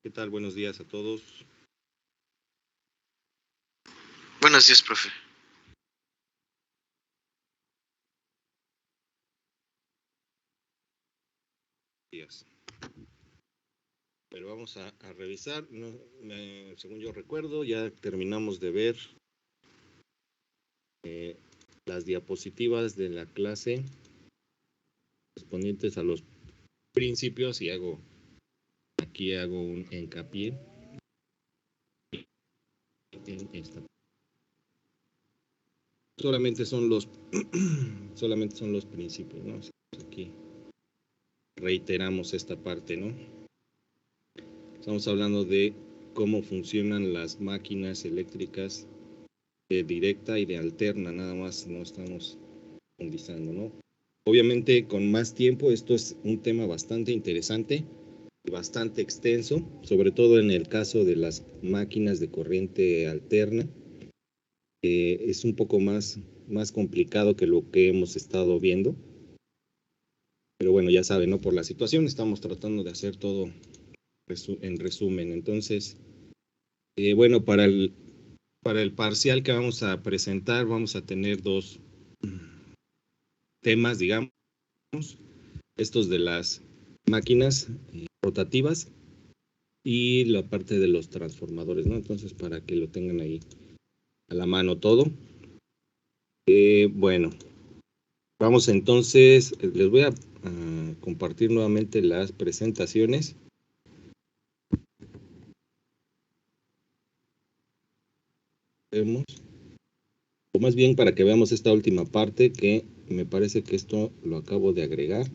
¿Qué tal? Buenos días a todos. Buenos días, profe. Días. Pero vamos a revisar. Según yo recuerdo, ya terminamos de ver las diapositivas de la clase correspondientes a los principios y aquí hago un hincapié en esta. Solamente son los principios, ¿no? Aquí reiteramos esta parte, ¿no? Estamos hablando de cómo funcionan las máquinas eléctricas de directa y de alterna, nada más, no estamos profundizando, ¿no? Obviamente con más tiempo, esto es un tema bastante interesante, bastante extenso, sobre todo en el caso de las máquinas de corriente alterna. Es un poco más complicado que lo que hemos estado viendo. Pero bueno, ya saben, ¿no? Por la situación estamos tratando de hacer todo en resumen. Entonces, bueno, para el parcial que vamos a presentar, vamos a tener dos temas, digamos, estos de las máquinas rotativas y la parte de los transformadores, ¿no? Entonces, para que lo tengan ahí a la mano todo. Bueno, vamos entonces, les voy a compartir nuevamente las presentaciones. Vemos, o más bien para que veamos esta última parte, que me parece que esto lo acabo de agregar.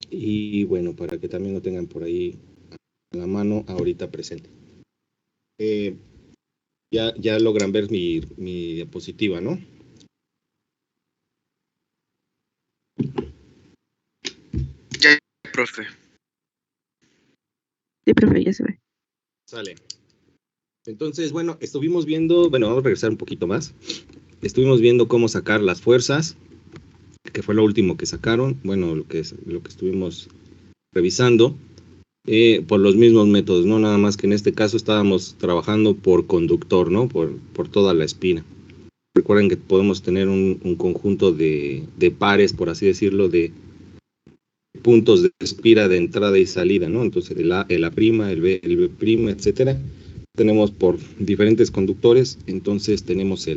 Y bueno, para que también lo tengan por ahí a la mano ahorita presente. Ya logran ver mi diapositiva, ¿no? Ya, profe. Sí, profe, ya se ve. Sale. Entonces, bueno, estuvimos viendo, bueno, vamos a regresar un poquito más. Estuvimos viendo cómo sacar las fuerzas, que fue lo último que sacaron, bueno, lo que estuvimos revisando, por los mismos métodos, ¿no? Nada más que en este caso estábamos trabajando por conductor, ¿no? Por toda la espina. Recuerden que podemos tener un conjunto de pares, por así decirlo, de puntos de espira de entrada y salida, ¿no? Entonces el A, el A', el B', etcétera. Tenemos por diferentes conductores, entonces tenemos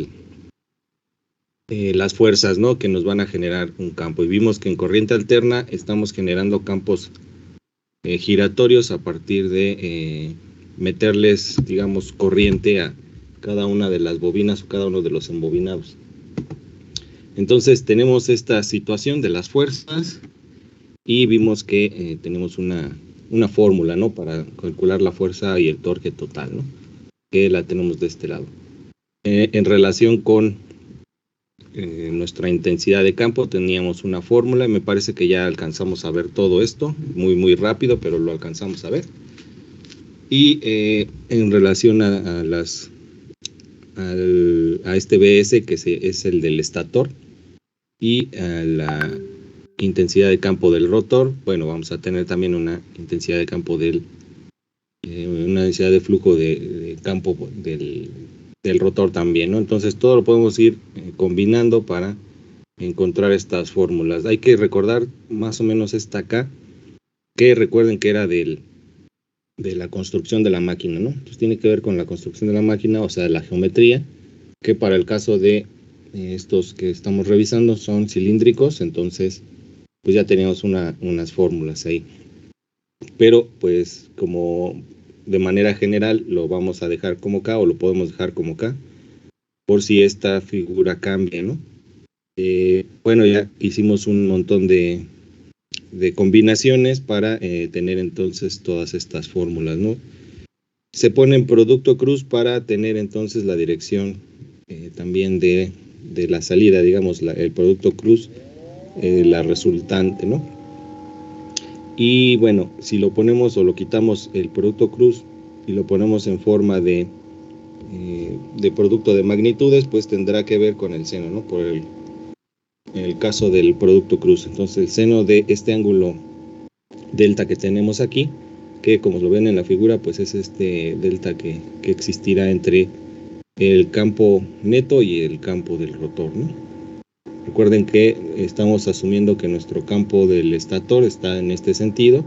las fuerzas, ¿no? Que nos van a generar un campo. Y vimos que en corriente alterna estamos generando campos giratorios a partir de meterles, digamos, corriente a cada una de las bobinas o cada uno de los embobinados. Entonces tenemos esta situación de las fuerzas y vimos que tenemos una fórmula, ¿no? Para calcular la fuerza y el torque total, ¿no? Que la tenemos de este lado. En relación con nuestra intensidad de campo teníamos una fórmula y me parece que ya alcanzamos a ver todo esto muy rápido, pero lo alcanzamos a ver. Y en relación a este BS, que es el del estator, y a la intensidad de campo del rotor, bueno, vamos a tener también una intensidad de campo una densidad de flujo de campo del rotor también, ¿no? Entonces todo lo podemos ir combinando para encontrar estas fórmulas. Hay que recordar más o menos esta acá, que recuerden que era de la construcción de la máquina, ¿no? Entonces tiene que ver con la construcción de la máquina, o sea, la geometría, que para el caso de estos que estamos revisando son cilíndricos, entonces pues ya teníamos unas fórmulas ahí. Pero pues como de manera general lo vamos a dejar como acá o lo podemos dejar como acá, por si esta figura cambia, ¿no? Bueno, ya hicimos un montón de combinaciones para tener entonces todas estas fórmulas, ¿no? Se pone en producto cruz para tener entonces la dirección también de la salida, digamos, el producto cruz, la resultante, ¿no? Y bueno, si lo ponemos o lo quitamos el producto cruz y lo ponemos en forma de producto de magnitudes, pues tendrá que ver con el seno, ¿no? Por el caso del producto cruz. Entonces el seno de este ángulo delta que tenemos aquí, que como lo ven en la figura, pues es este delta que existirá entre el campo neto y el campo del rotor, ¿no? Recuerden que estamos asumiendo que nuestro campo del estator está en este sentido,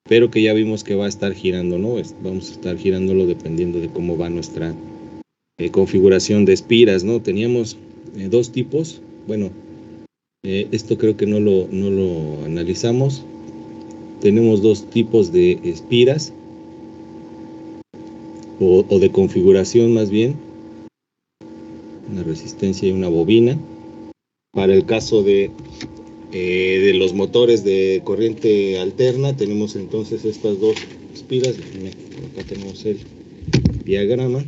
pero que ya vimos que va a estar girando, ¿no? Vamos a estar girándolo dependiendo de cómo va nuestra configuración de espiras, ¿no? Teníamos dos tipos. Bueno, esto creo que no lo analizamos. Tenemos dos tipos de espiras o de configuración más bien, una resistencia y una bobina. Para el caso de los motores de corriente alterna, tenemos entonces estas dos espiras. Acá tenemos el diagrama.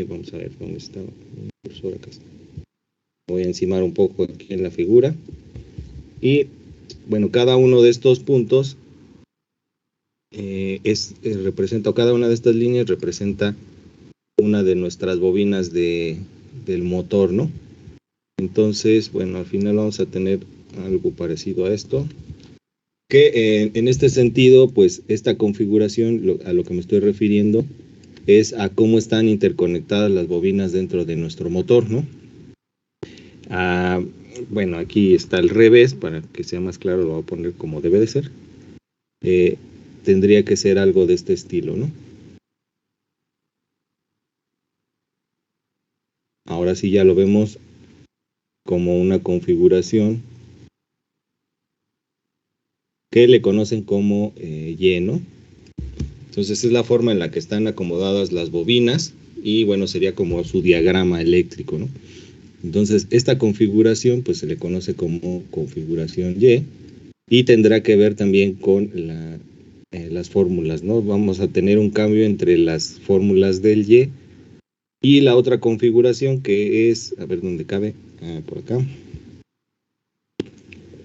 Vamos a ver dónde está el cursor. Acá está. Voy a encimar un poco aquí en la figura. Y bueno, cada uno de estos puntos representa, o cada una de estas líneas representa una de nuestras bobinas del motor, ¿no? Entonces, bueno, al final vamos a tener algo parecido a esto, que en este sentido, pues esta configuración, a lo que me estoy refiriendo, es a cómo están interconectadas las bobinas dentro de nuestro motor, ¿no? Bueno, aquí está al revés, para que sea más claro lo voy a poner como debe de ser. Tendría que ser algo de este estilo, ¿no? Ahora sí ya lo vemos como una configuración que le conocen como Y, ¿no? Entonces es la forma en la que están acomodadas las bobinas y bueno, sería como su diagrama eléctrico, ¿no? Entonces esta configuración pues se le conoce como configuración y tendrá que ver también con las fórmulas, ¿no? Vamos a tener un cambio entre las fórmulas del y la otra configuración que es, a ver dónde cabe, por acá,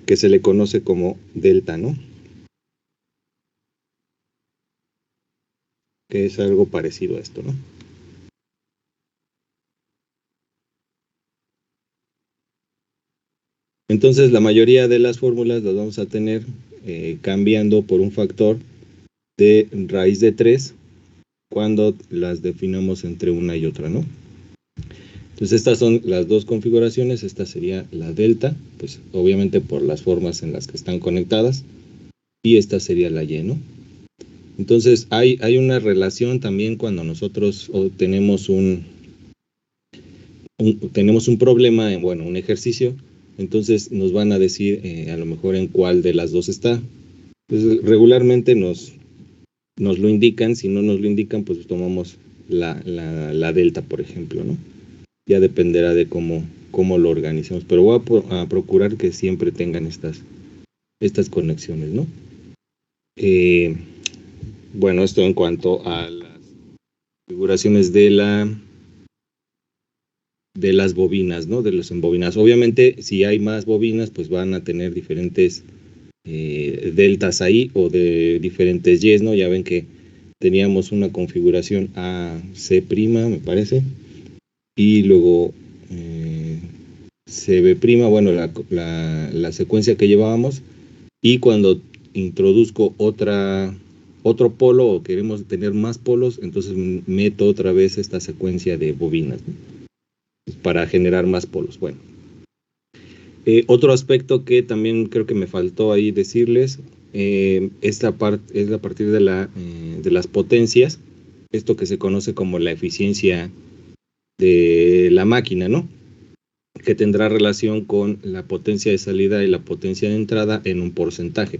que se le conoce como delta, ¿no? Que es algo parecido a esto, ¿no? Entonces la mayoría de las fórmulas las vamos a tener cambiando por un factor de raíz de 3 cuando las definamos entre una y otra, ¿no? Entonces estas son las dos configuraciones. Esta sería la delta, pues obviamente por las formas en las que están conectadas, y esta sería la Y, ¿no? Entonces hay una relación también cuando nosotros tenemos tenemos un problema, bueno, un ejercicio, entonces nos van a decir a lo mejor en cuál de las dos está. Entonces regularmente nos lo indican. Si no nos lo indican, pues tomamos la delta, por ejemplo, ¿no? Ya dependerá de cómo lo organizamos, pero voy a procurar que siempre tengan estas conexiones, ¿no? Bueno, esto en cuanto a las configuraciones de las bobinas, ¿no? De los embobinados. Obviamente, si hay más bobinas, pues van a tener diferentes deltas ahí o de diferentes Y's, ¿no? Ya ven que teníamos una configuración AC', me parece, y luego CB', bueno, la secuencia que llevábamos, y cuando introduzco otro polo o queremos tener más polos, entonces meto otra vez esta secuencia de bobinas, ¿no? Para generar más polos. Bueno, otro aspecto que también creo que me faltó ahí decirles, esta parte es a partir de las potencias, esto que se conoce como la eficiencia de la máquina, ¿no? Que tendrá relación con la potencia de salida y la potencia de entrada en un porcentaje.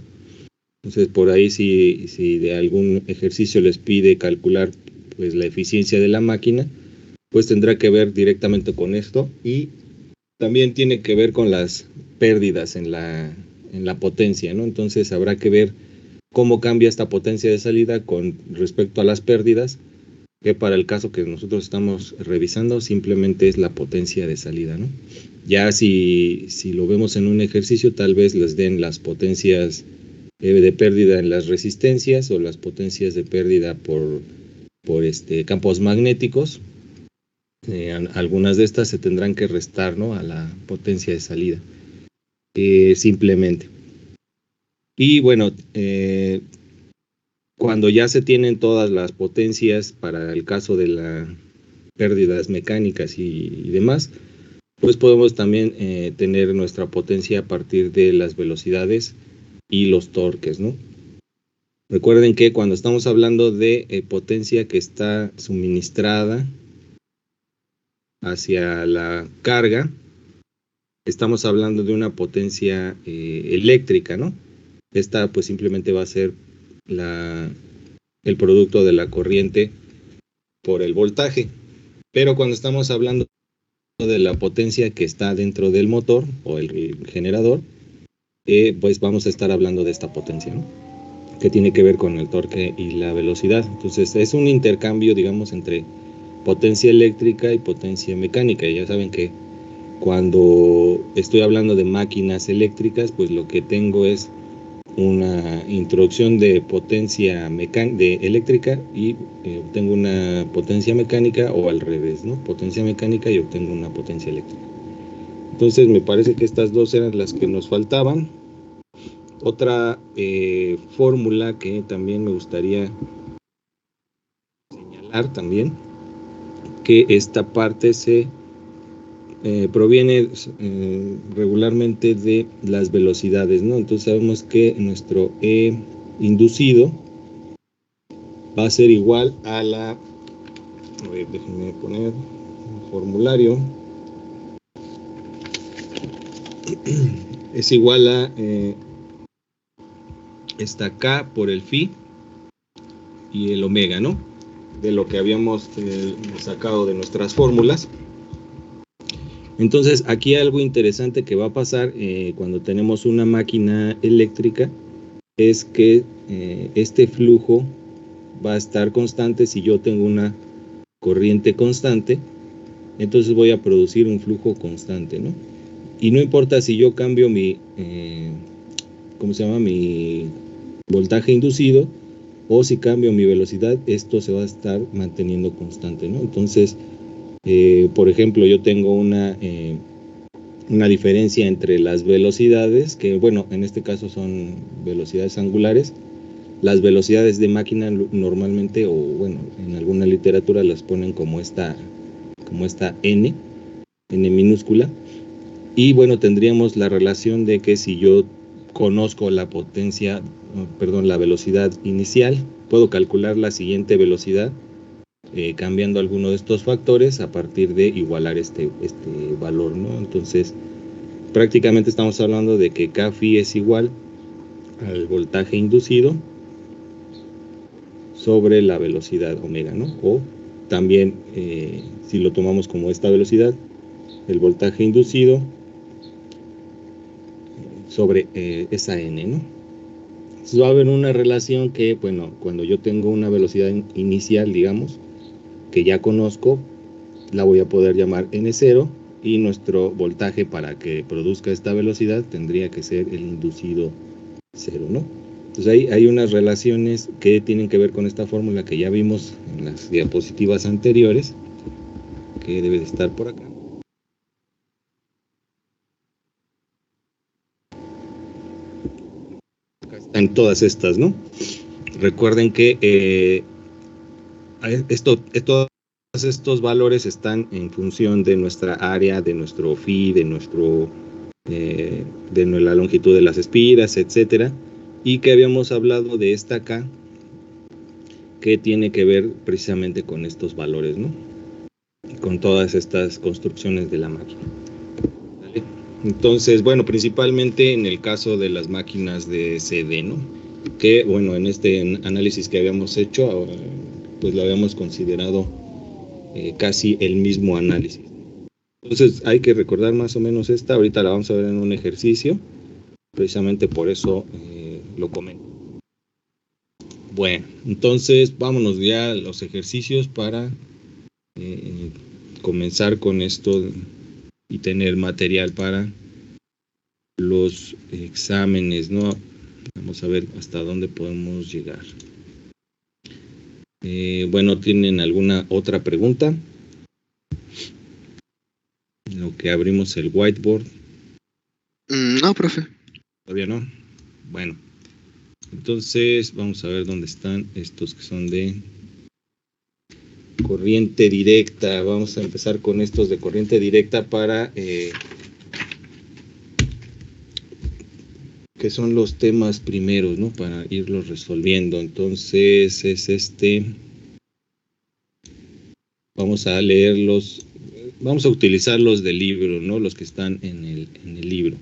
Entonces, por ahí si de algún ejercicio les pide calcular pues la eficiencia de la máquina, pues tendrá que ver directamente con esto, y también tiene que ver con las pérdidas en la potencia, ¿no? Entonces habrá que ver cómo cambia esta potencia de salida con respecto a las pérdidas, que para el caso que nosotros estamos revisando simplemente es la potencia de salida, ¿no? Ya si lo vemos en un ejercicio, tal vez les den las potencias de pérdida en las resistencias o las potencias de pérdida por campos magnéticos, Algunas de estas se tendrán que restar, ¿no?, a la potencia de salida, simplemente. Y bueno, cuando ya se tienen todas las potencias para el caso de las pérdidas mecánicas y demás, pues podemos también tener nuestra potencia a partir de las velocidades y los torques, ¿no? Recuerden que cuando estamos hablando de potencia que está suministrada hacia la carga, estamos hablando de una potencia eléctrica, ¿no? Esta pues simplemente va a ser el producto de la corriente por el voltaje. Pero cuando estamos hablando de la potencia que está dentro del motor o el generador, pues vamos a estar hablando de esta potencia, ¿no?, que tiene que ver con el torque y la velocidad. Entonces es un intercambio, digamos, entre potencia eléctrica y potencia mecánica. Y ya saben que cuando estoy hablando de máquinas eléctricas, pues lo que tengo es una introducción de potencia eléctrica y obtengo una potencia mecánica, o al revés, ¿no?, potencia mecánica y obtengo una potencia eléctrica. Entonces me parece que estas dos eran las que nos faltaban. Otra fórmula que también me gustaría señalar también, que esta parte se proviene regularmente de las velocidades, ¿no? Entonces sabemos que nuestro E inducido va a ser igual a la, a ver, déjenme poner un formulario, es igual a esta K por el phi y el omega, ¿no?, de lo que habíamos sacado de nuestras fórmulas. Entonces aquí algo interesante que va a pasar cuando tenemos una máquina eléctrica es que este flujo va a estar constante. Si yo tengo una corriente constante, entonces voy a producir un flujo constante, ¿no? Y no importa si yo cambio mi, mi voltaje inducido, o si cambio mi velocidad, esto se va a estar manteniendo constante, ¿no? Entonces, por ejemplo, yo tengo una diferencia entre las velocidades, que bueno, en este caso son velocidades angulares. Las velocidades de máquina normalmente, o bueno, en alguna literatura las ponen como esta n minúscula. Y bueno, tendríamos la relación de que si yo conozco la la velocidad inicial, puedo calcular la siguiente velocidad cambiando alguno de estos factores a partir de igualar este valor, ¿no? Entonces, prácticamente estamos hablando de que K phi es igual al voltaje inducido sobre la velocidad omega, ¿no? O también, si lo tomamos como esta velocidad, el voltaje inducido sobre esa n, ¿no? Entonces va a haber una relación que, bueno, cuando yo tengo una velocidad inicial, digamos, que ya conozco, la voy a poder llamar n0, y nuestro voltaje para que produzca esta velocidad tendría que ser el inducido 0, ¿no? Entonces ahí hay unas relaciones que tienen que ver con esta fórmula que ya vimos en las diapositivas anteriores, que debe de estar por acá. Acá están todas estas, ¿no? Recuerden que todos estos valores están en función de nuestra área, de nuestro phi, de la longitud de las espiras, etcétera, y que habíamos hablado de esta acá, que tiene que ver precisamente con estos valores, ¿no?, con todas estas construcciones de la máquina. ¿Vale? Entonces, bueno, principalmente en el caso de las máquinas de CD, ¿no?, que bueno, en este análisis que habíamos hecho, pues lo habíamos considerado casi el mismo análisis. Entonces hay que recordar más o menos esta. Ahorita la vamos a ver en un ejercicio, precisamente por eso lo comento. Bueno, entonces vámonos ya a los ejercicios para comenzar con esto y tener material para los exámenes, ¿no? Vamos a ver hasta dónde podemos llegar. Bueno, ¿tienen alguna otra pregunta? lo que abrimos el whiteboard. No, profe. Todavía no. Bueno, entonces vamos a ver dónde están estos que son de corriente directa. Vamos a empezar con estos de corriente directa para que son los temas primeros, ¿no? Para irlos resolviendo. Entonces es vamos a leerlos, vamos a utilizar los del libro, ¿no? Los que están en el libro.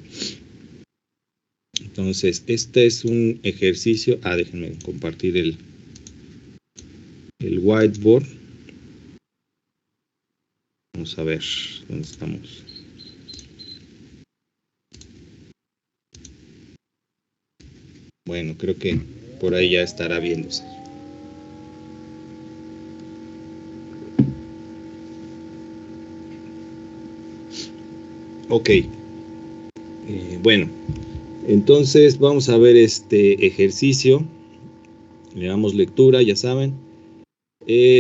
Entonces, este es un ejercicio. Déjenme compartir el whiteboard. Vamos a ver dónde estamos. Bueno, creo que por ahí ya estará viéndose. Ok. Bueno, entonces vamos a ver este ejercicio. Le damos lectura, ya saben.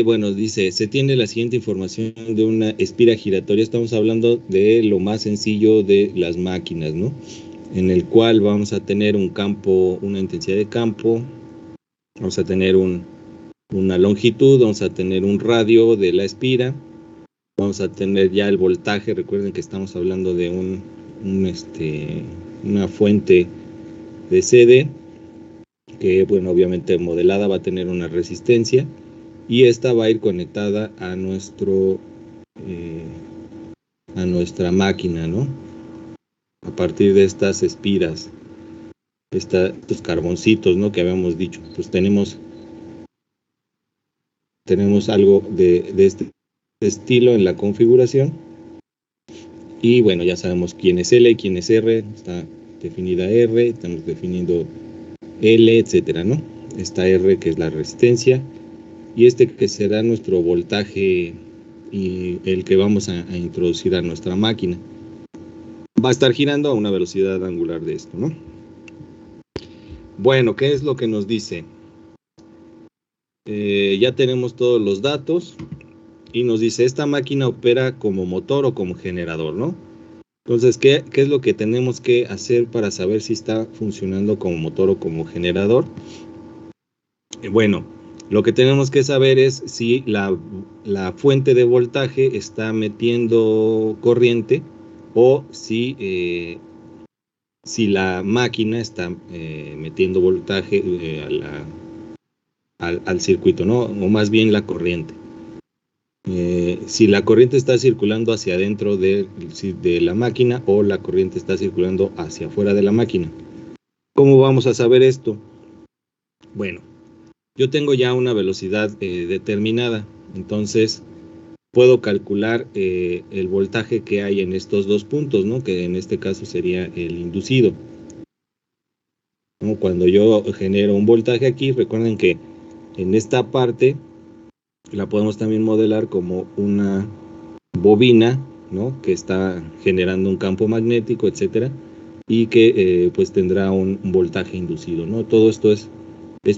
Bueno, dice, se tiene la siguiente información de una espira giratoria. Estamos hablando de lo más sencillo de las máquinas, ¿no? En el cual vamos a tener un campo, una intensidad de campo, vamos a tener una longitud, vamos a tener un radio de la espira, vamos a tener ya el voltaje. Recuerden que estamos hablando de una fuente de CD, que bueno, obviamente modelada va a tener una resistencia, y esta va a ir conectada a nuestra máquina, ¿no? A partir de estas espiras, estos carboncitos, ¿no? Que habíamos dicho, pues tenemos algo de este estilo en la configuración. Y bueno, ya sabemos quién es L y quién es R. Está definida R, estamos definiendo L, etcétera, ¿no? Esta R que es la resistencia, y que será nuestro voltaje y el que vamos a introducir a nuestra máquina. Va a estar girando a una velocidad angular de esto, ¿no? Bueno, ¿qué es lo que nos dice? Ya tenemos todos los datos y nos dice, esta máquina opera como motor o como generador, ¿no? Entonces, ¿qué es lo que tenemos que hacer para saber si está funcionando como motor o como generador? Bueno, lo que tenemos que saber es si la fuente de voltaje está metiendo corriente o si la máquina está metiendo voltaje al circuito, ¿no? O más bien la corriente. Si la corriente está circulando hacia adentro de la máquina o la corriente está circulando hacia afuera de la máquina. ¿Cómo vamos a saber esto? Bueno, yo tengo ya una velocidad determinada, entonces puedo calcular el voltaje que hay en estos dos puntos, ¿no? Que en este caso sería el inducido, ¿no? Cuando yo genero un voltaje aquí, recuerden que en esta parte la podemos también modelar como una bobina, ¿no? Que está generando un campo magnético, etcétera, y que pues tendrá un voltaje inducido, ¿no? Todo esto es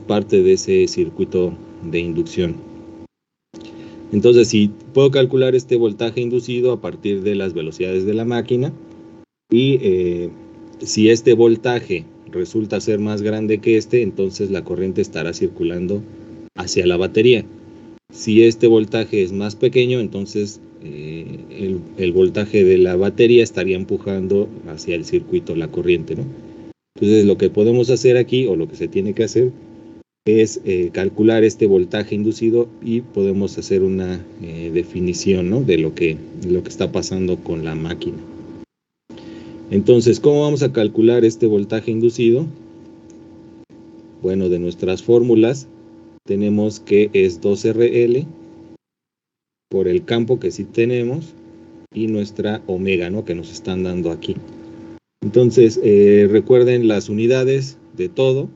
parte de ese circuito de inducción. Entonces, si puedo calcular este voltaje inducido a partir de las velocidades de la máquina, y si este voltaje resulta ser más grande que entonces la corriente estará circulando hacia la batería. Si este voltaje es más pequeño, entonces el voltaje de la batería estaría empujando hacia el circuito la corriente, ¿no? Entonces, lo que podemos hacer aquí, o lo que se tiene que hacer, es calcular este voltaje inducido y podemos hacer una definición, ¿no? de lo que está pasando con la máquina. Entonces, ¿cómo vamos a calcular este voltaje inducido? Bueno, de nuestras fórmulas tenemos que es 2RL por el campo que sí tenemos y nuestra omega, ¿no? Que nos están dando aquí. Entonces, recuerden las unidades de todo.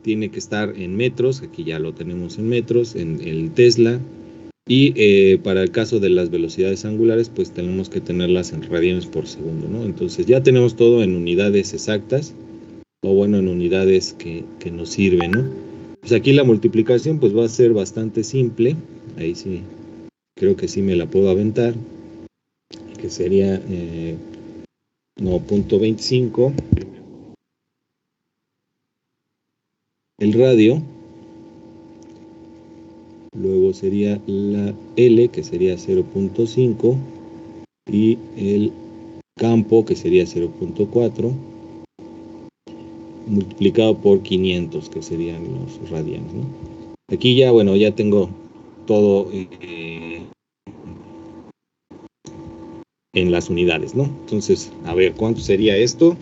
Tiene que estar en metros, aquí ya lo tenemos en metros, en el Tesla, y para el caso de las velocidades angulares, pues tenemos que tenerlas en radianes por segundo, ¿no? Entonces ya tenemos todo en unidades exactas, o bueno, en unidades que nos sirven, ¿no? Pues aquí la multiplicación pues va a ser bastante simple, ahí sí, creo que sí me la puedo aventar. que sería, no, punto 25, el radio, luego sería la L, que sería 0.5, y el campo, que sería 0.4, multiplicado por 500, que serían los radianes, ¿no? Aquí ya, bueno, ya tengo todo en las unidades, ¿no? Entonces, a ver, ¿cuánto sería esto?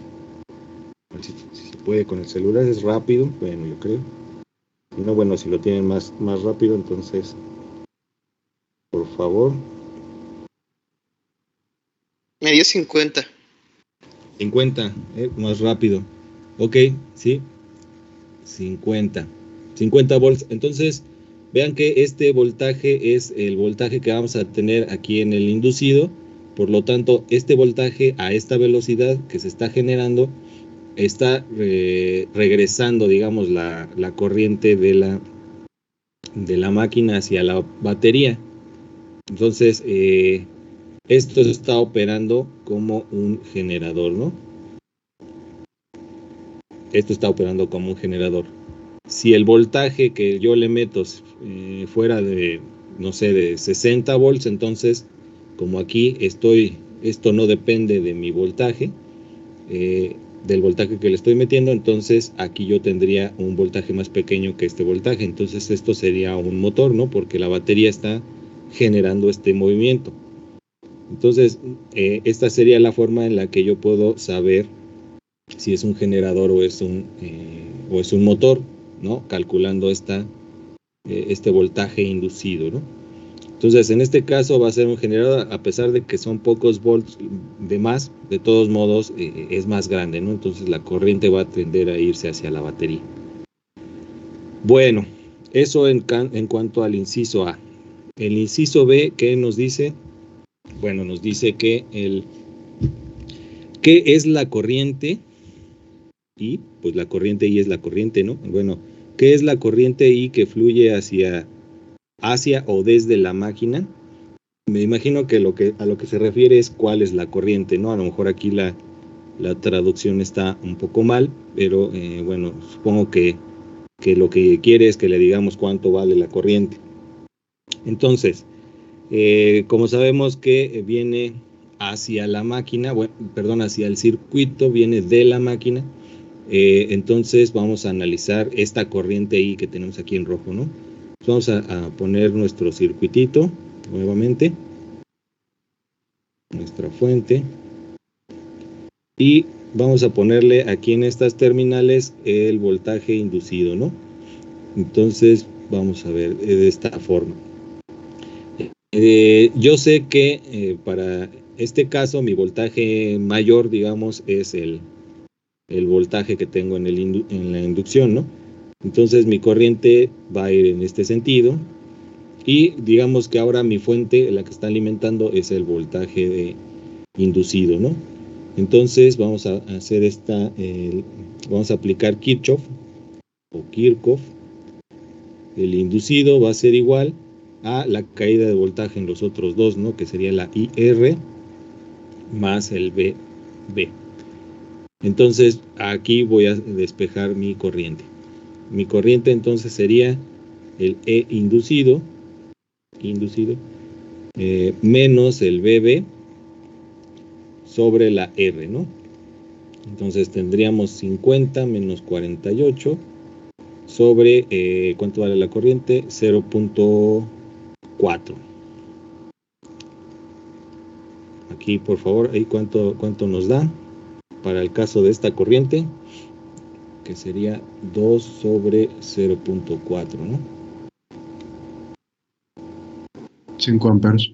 A ver si se puede con el celular, es rápido, bueno, yo creo. Si no, bueno, si lo tienen más rápido, entonces, por favor. Me dio 50. 50, más rápido. Ok, sí, 50 volts. Entonces, vean que este voltaje es el voltaje que vamos a tener aquí en el inducido. Por lo tanto, este voltaje a esta velocidad que se está generando está regresando, digamos, la corriente de la máquina hacia la batería. Entonces, esto está operando como un generador, ¿no? Esto está operando como un generador. Si el voltaje que yo le meto fuera de, no sé, de 60 volts, entonces, como aquí esto no depende de mi voltaje, del voltaje que le estoy metiendo, entonces aquí yo tendría un voltaje más pequeño que este voltaje. Entonces esto sería un motor, ¿no? Porque la batería está generando este movimiento. Entonces, esta sería la forma en la que yo puedo saber si es un generador o es un motor, ¿no? Calculando este voltaje inducido, ¿no? Entonces, en este caso va a ser un generador, a pesar de que son pocos volts de más, de todos modos es más grande, ¿no? Entonces la corriente va a tender a irse hacia la batería. Bueno, eso en cuanto al inciso A. El inciso B, ¿qué nos dice? Bueno, nos dice que ¿qué es la corriente? Y pues la corriente I es la corriente, ¿no? Bueno, ¿qué es la corriente I que fluye hacia o desde la máquina? Me imagino que a lo que se refiere es cuál es la corriente, ¿no? A lo mejor aquí la traducción está un poco mal, pero bueno, supongo que lo que quiere es que le digamos cuánto vale la corriente. Entonces, como sabemos que viene hacia la máquina, bueno, perdón, hacia el circuito, viene de la máquina, entonces vamos a analizar esta corriente I que tenemos aquí en rojo, ¿no? Vamos a poner nuestro circuitito nuevamente, nuestra fuente, y vamos a ponerle aquí en estas terminales el voltaje inducido, ¿no? Entonces vamos a ver de esta forma. Yo sé que para este caso mi voltaje mayor, digamos, es el voltaje que tengo en la inducción, ¿no? Entonces mi corriente va a ir en este sentido y digamos que ahora mi fuente, la que está alimentando, es el voltaje inducido, ¿no? Entonces vamos a hacer vamos a aplicar Kirchhoff o Kirchhoff. El inducido va a ser igual a la caída de voltaje en los otros dos, ¿no? Que sería la IR más el VB. Entonces aquí voy a despejar mi corriente. Mi corriente entonces sería el E inducido menos el VB sobre la R, ¿no? Entonces tendríamos 50 menos 48 sobre, ¿cuánto vale la corriente? 0.4. Aquí, por favor, ahí cuánto nos da para el caso de esta corriente, que sería 2 sobre 0.4, ¿no? 5 amperes.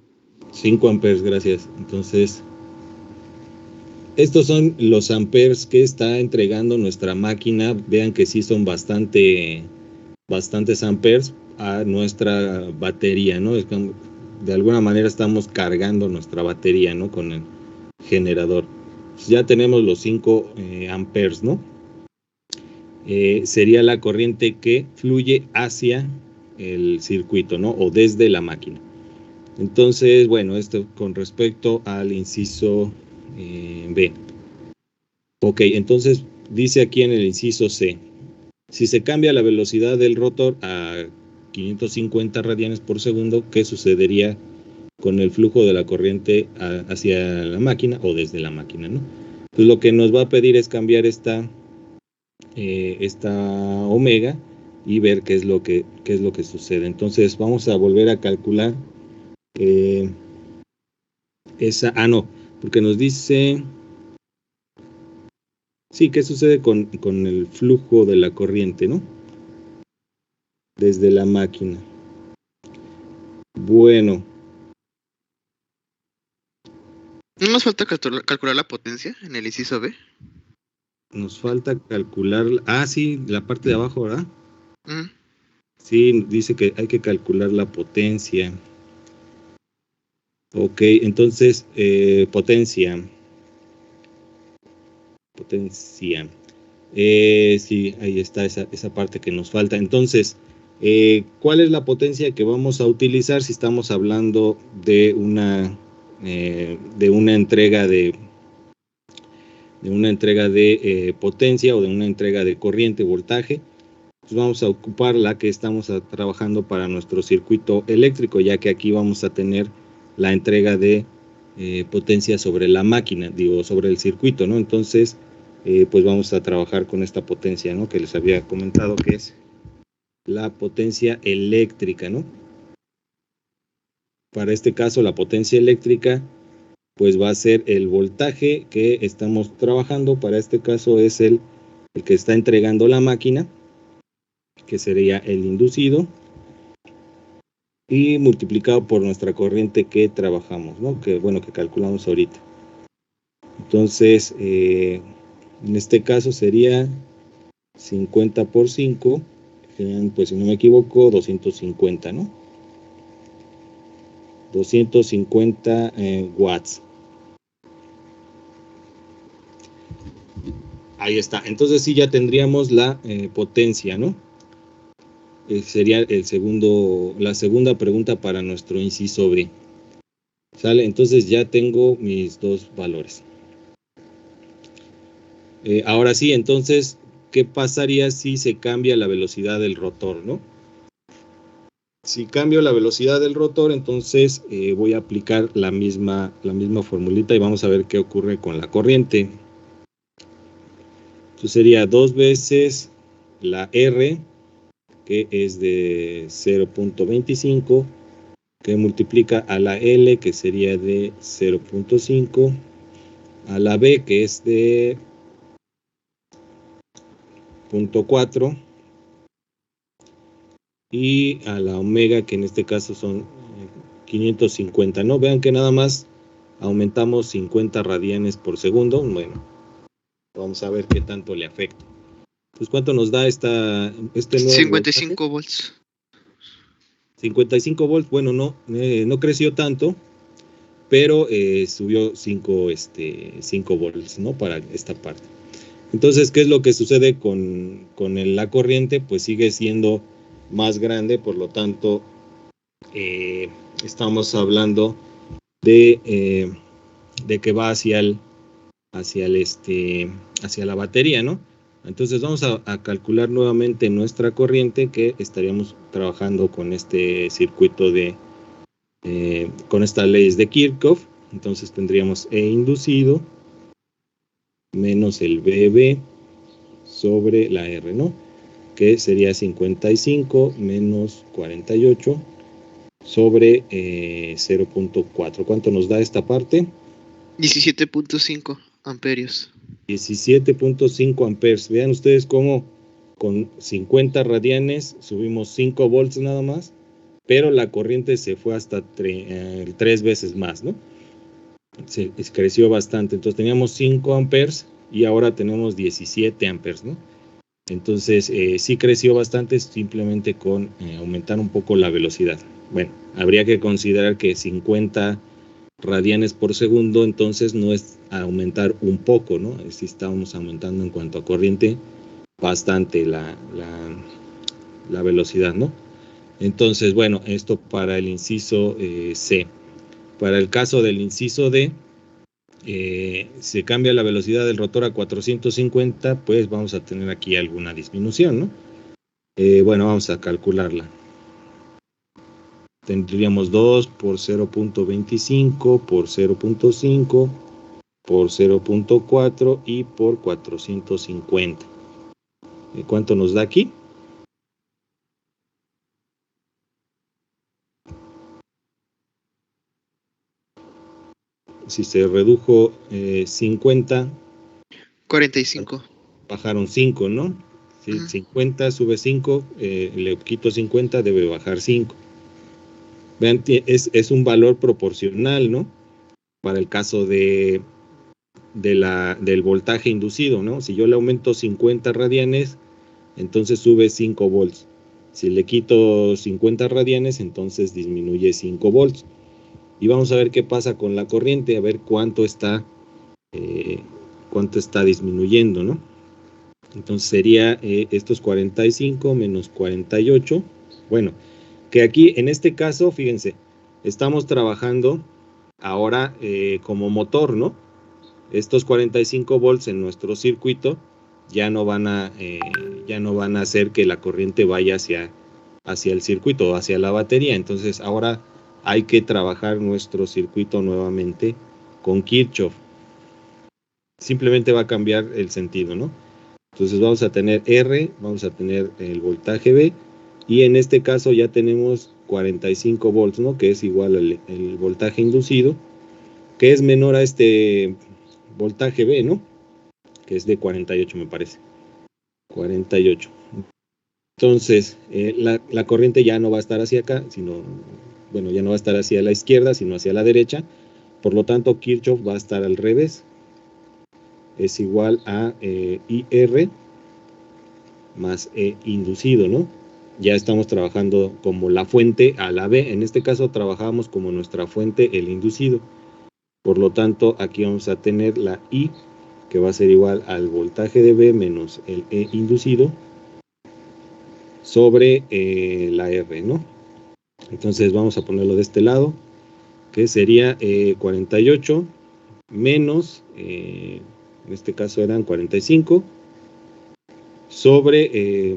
5 amperes, gracias. Entonces, estos son los amperes que está entregando nuestra máquina. Vean que sí son bastantes amperes a nuestra batería, ¿no? Es como, de alguna manera estamos cargando nuestra batería, ¿no? Con el generador. Pues ya tenemos los 5 amperes, ¿no? Sería la corriente que fluye hacia el circuito, ¿no? O desde la máquina. Entonces, bueno, esto con respecto al inciso B. Ok, entonces dice aquí en el inciso C, si se cambia la velocidad del rotor a 550 radianes por segundo, ¿qué sucedería con el flujo de la corriente hacia la máquina o desde la máquina, ¿no? Pues lo que nos va a pedir es cambiar esta omega y ver qué es lo que sucede. Entonces vamos a volver a calcular no, porque nos dice, sí, qué sucede con el flujo de la corriente, ¿no? Desde la máquina. Bueno. ¿No nos falta calcular la potencia en el inciso B? Nos falta calcular, sí, la parte de abajo, ¿verdad? Mm. Sí, dice que hay que calcular la potencia. Ok, entonces, potencia. Sí, ahí está esa parte que nos falta. Entonces, ¿cuál es la potencia que vamos a utilizar si estamos hablando de una entrega de potencia o de una entrega de corriente, voltaje? Pues vamos a ocupar la que estamos trabajando para nuestro circuito eléctrico, ya que aquí vamos a tener la entrega de potencia sobre la máquina, sobre el circuito, ¿no? Entonces, pues vamos a trabajar con esta potencia, ¿no? Que les había comentado, que es la potencia eléctrica, ¿no? Para este caso, la potencia eléctrica, pues va a ser el voltaje que estamos trabajando. Para este caso es el que está entregando la máquina, que sería el inducido, y multiplicado por nuestra corriente que trabajamos, ¿no? Que calculamos ahorita. Entonces, en este caso sería 50 por 5, pues si no me equivoco, 250, ¿no? 250 watts. Ahí está. Entonces sí, ya tendríamos la potencia, ¿no? Sería la segunda pregunta para nuestro inciso B. ¿Sale? Entonces ya tengo mis dos valores. Ahora sí, entonces, ¿qué pasaría si se cambia la velocidad del rotor, ¿no? Si cambio la velocidad del rotor, entonces voy a aplicar la misma formulita y vamos a ver qué ocurre con la corriente. Entonces sería 2 veces la R, que es de 0.25, que multiplica a la L, que sería de 0.5, a la B, que es de 0.4, y a la omega, que en este caso son 550, ¿no? Vean que nada más aumentamos 50 radianes por segundo. Bueno, vamos a ver qué tanto le afecta. Pues, ¿cuánto nos da este nuevo 55 volts. 55 volts, bueno, no creció tanto, pero subió 5 volts, ¿no? Para esta parte. Entonces, ¿qué es lo que sucede con la corriente? Pues sigue siendo más grande, por lo tanto, estamos hablando de que va hacia la batería, ¿no? Entonces vamos a calcular nuevamente nuestra corriente, que estaríamos trabajando con este circuito con estas leyes de Kirchhoff. Entonces tendríamos E inducido menos el BB sobre la R, ¿no? Que sería 55 menos 48 sobre 0.4. ¿Cuánto nos da esta parte? 17.5 amperios. 17.5 amperes. Vean ustedes cómo con 50 radianes subimos 5 volts nada más, pero la corriente se fue hasta 3 veces más, ¿no? Se creció bastante. Entonces teníamos 5 amperes y ahora tenemos 17 amperes, ¿no? Entonces sí creció bastante, simplemente con aumentar un poco la velocidad. Bueno, habría que considerar que 50 radianes por segundo, entonces no es aumentar un poco, ¿no? Sí estábamos aumentando en cuanto a corriente bastante la velocidad, ¿no? Entonces, bueno, esto para el inciso C. Para el caso del inciso D, se cambia la velocidad del rotor a 450, pues vamos a tener aquí alguna disminución, ¿no? Bueno, vamos a calcularla. Tendríamos 2 por 0.25 por 0.5 por 0.4 y por 450. ¿Cuánto nos da aquí? Si se redujo 50, 45. bajaron 5, ¿no? Si 50 sube 5, le quito 50, debe bajar 5. Vean, es un valor proporcional, ¿no? Para el caso del voltaje inducido, ¿no? Si yo le aumento 50 radianes, entonces sube 5 volts. Si le quito 50 radianes, entonces disminuye 5 volts. Y vamos a ver qué pasa con la corriente, a ver cuánto está disminuyendo, ¿no? Entonces sería estos 45 menos 48. Bueno, que aquí en este caso, fíjense, estamos trabajando ahora como motor, ¿no? Estos 45 volts en nuestro circuito ya no van a hacer que la corriente vaya hacia el circuito, hacia la batería. Entonces ahora hay que trabajar nuestro circuito nuevamente con Kirchhoff. Simplemente va a cambiar el sentido, ¿no? Entonces vamos a tener R, vamos a tener el voltaje B, y en este caso ya tenemos 45 volts, ¿no? Que es igual al el voltaje inducido, que es menor a este voltaje B, ¿no? Que es de 48, me parece. 48. Entonces, la corriente ya no va a estar hacia acá, sino, bueno, ya no va a estar hacia la izquierda, sino hacia la derecha. Por lo tanto, Kirchhoff va a estar al revés. Es igual a IR más E inducido, ¿no? Ya estamos trabajando como la fuente a la B. En este caso trabajamos como nuestra fuente el inducido. Por lo tanto, aquí vamos a tener la I, que va a ser igual al voltaje de B menos el E inducido sobre la R, ¿no? Entonces vamos a ponerlo de este lado, que sería 48 menos, en este caso eran 45, sobre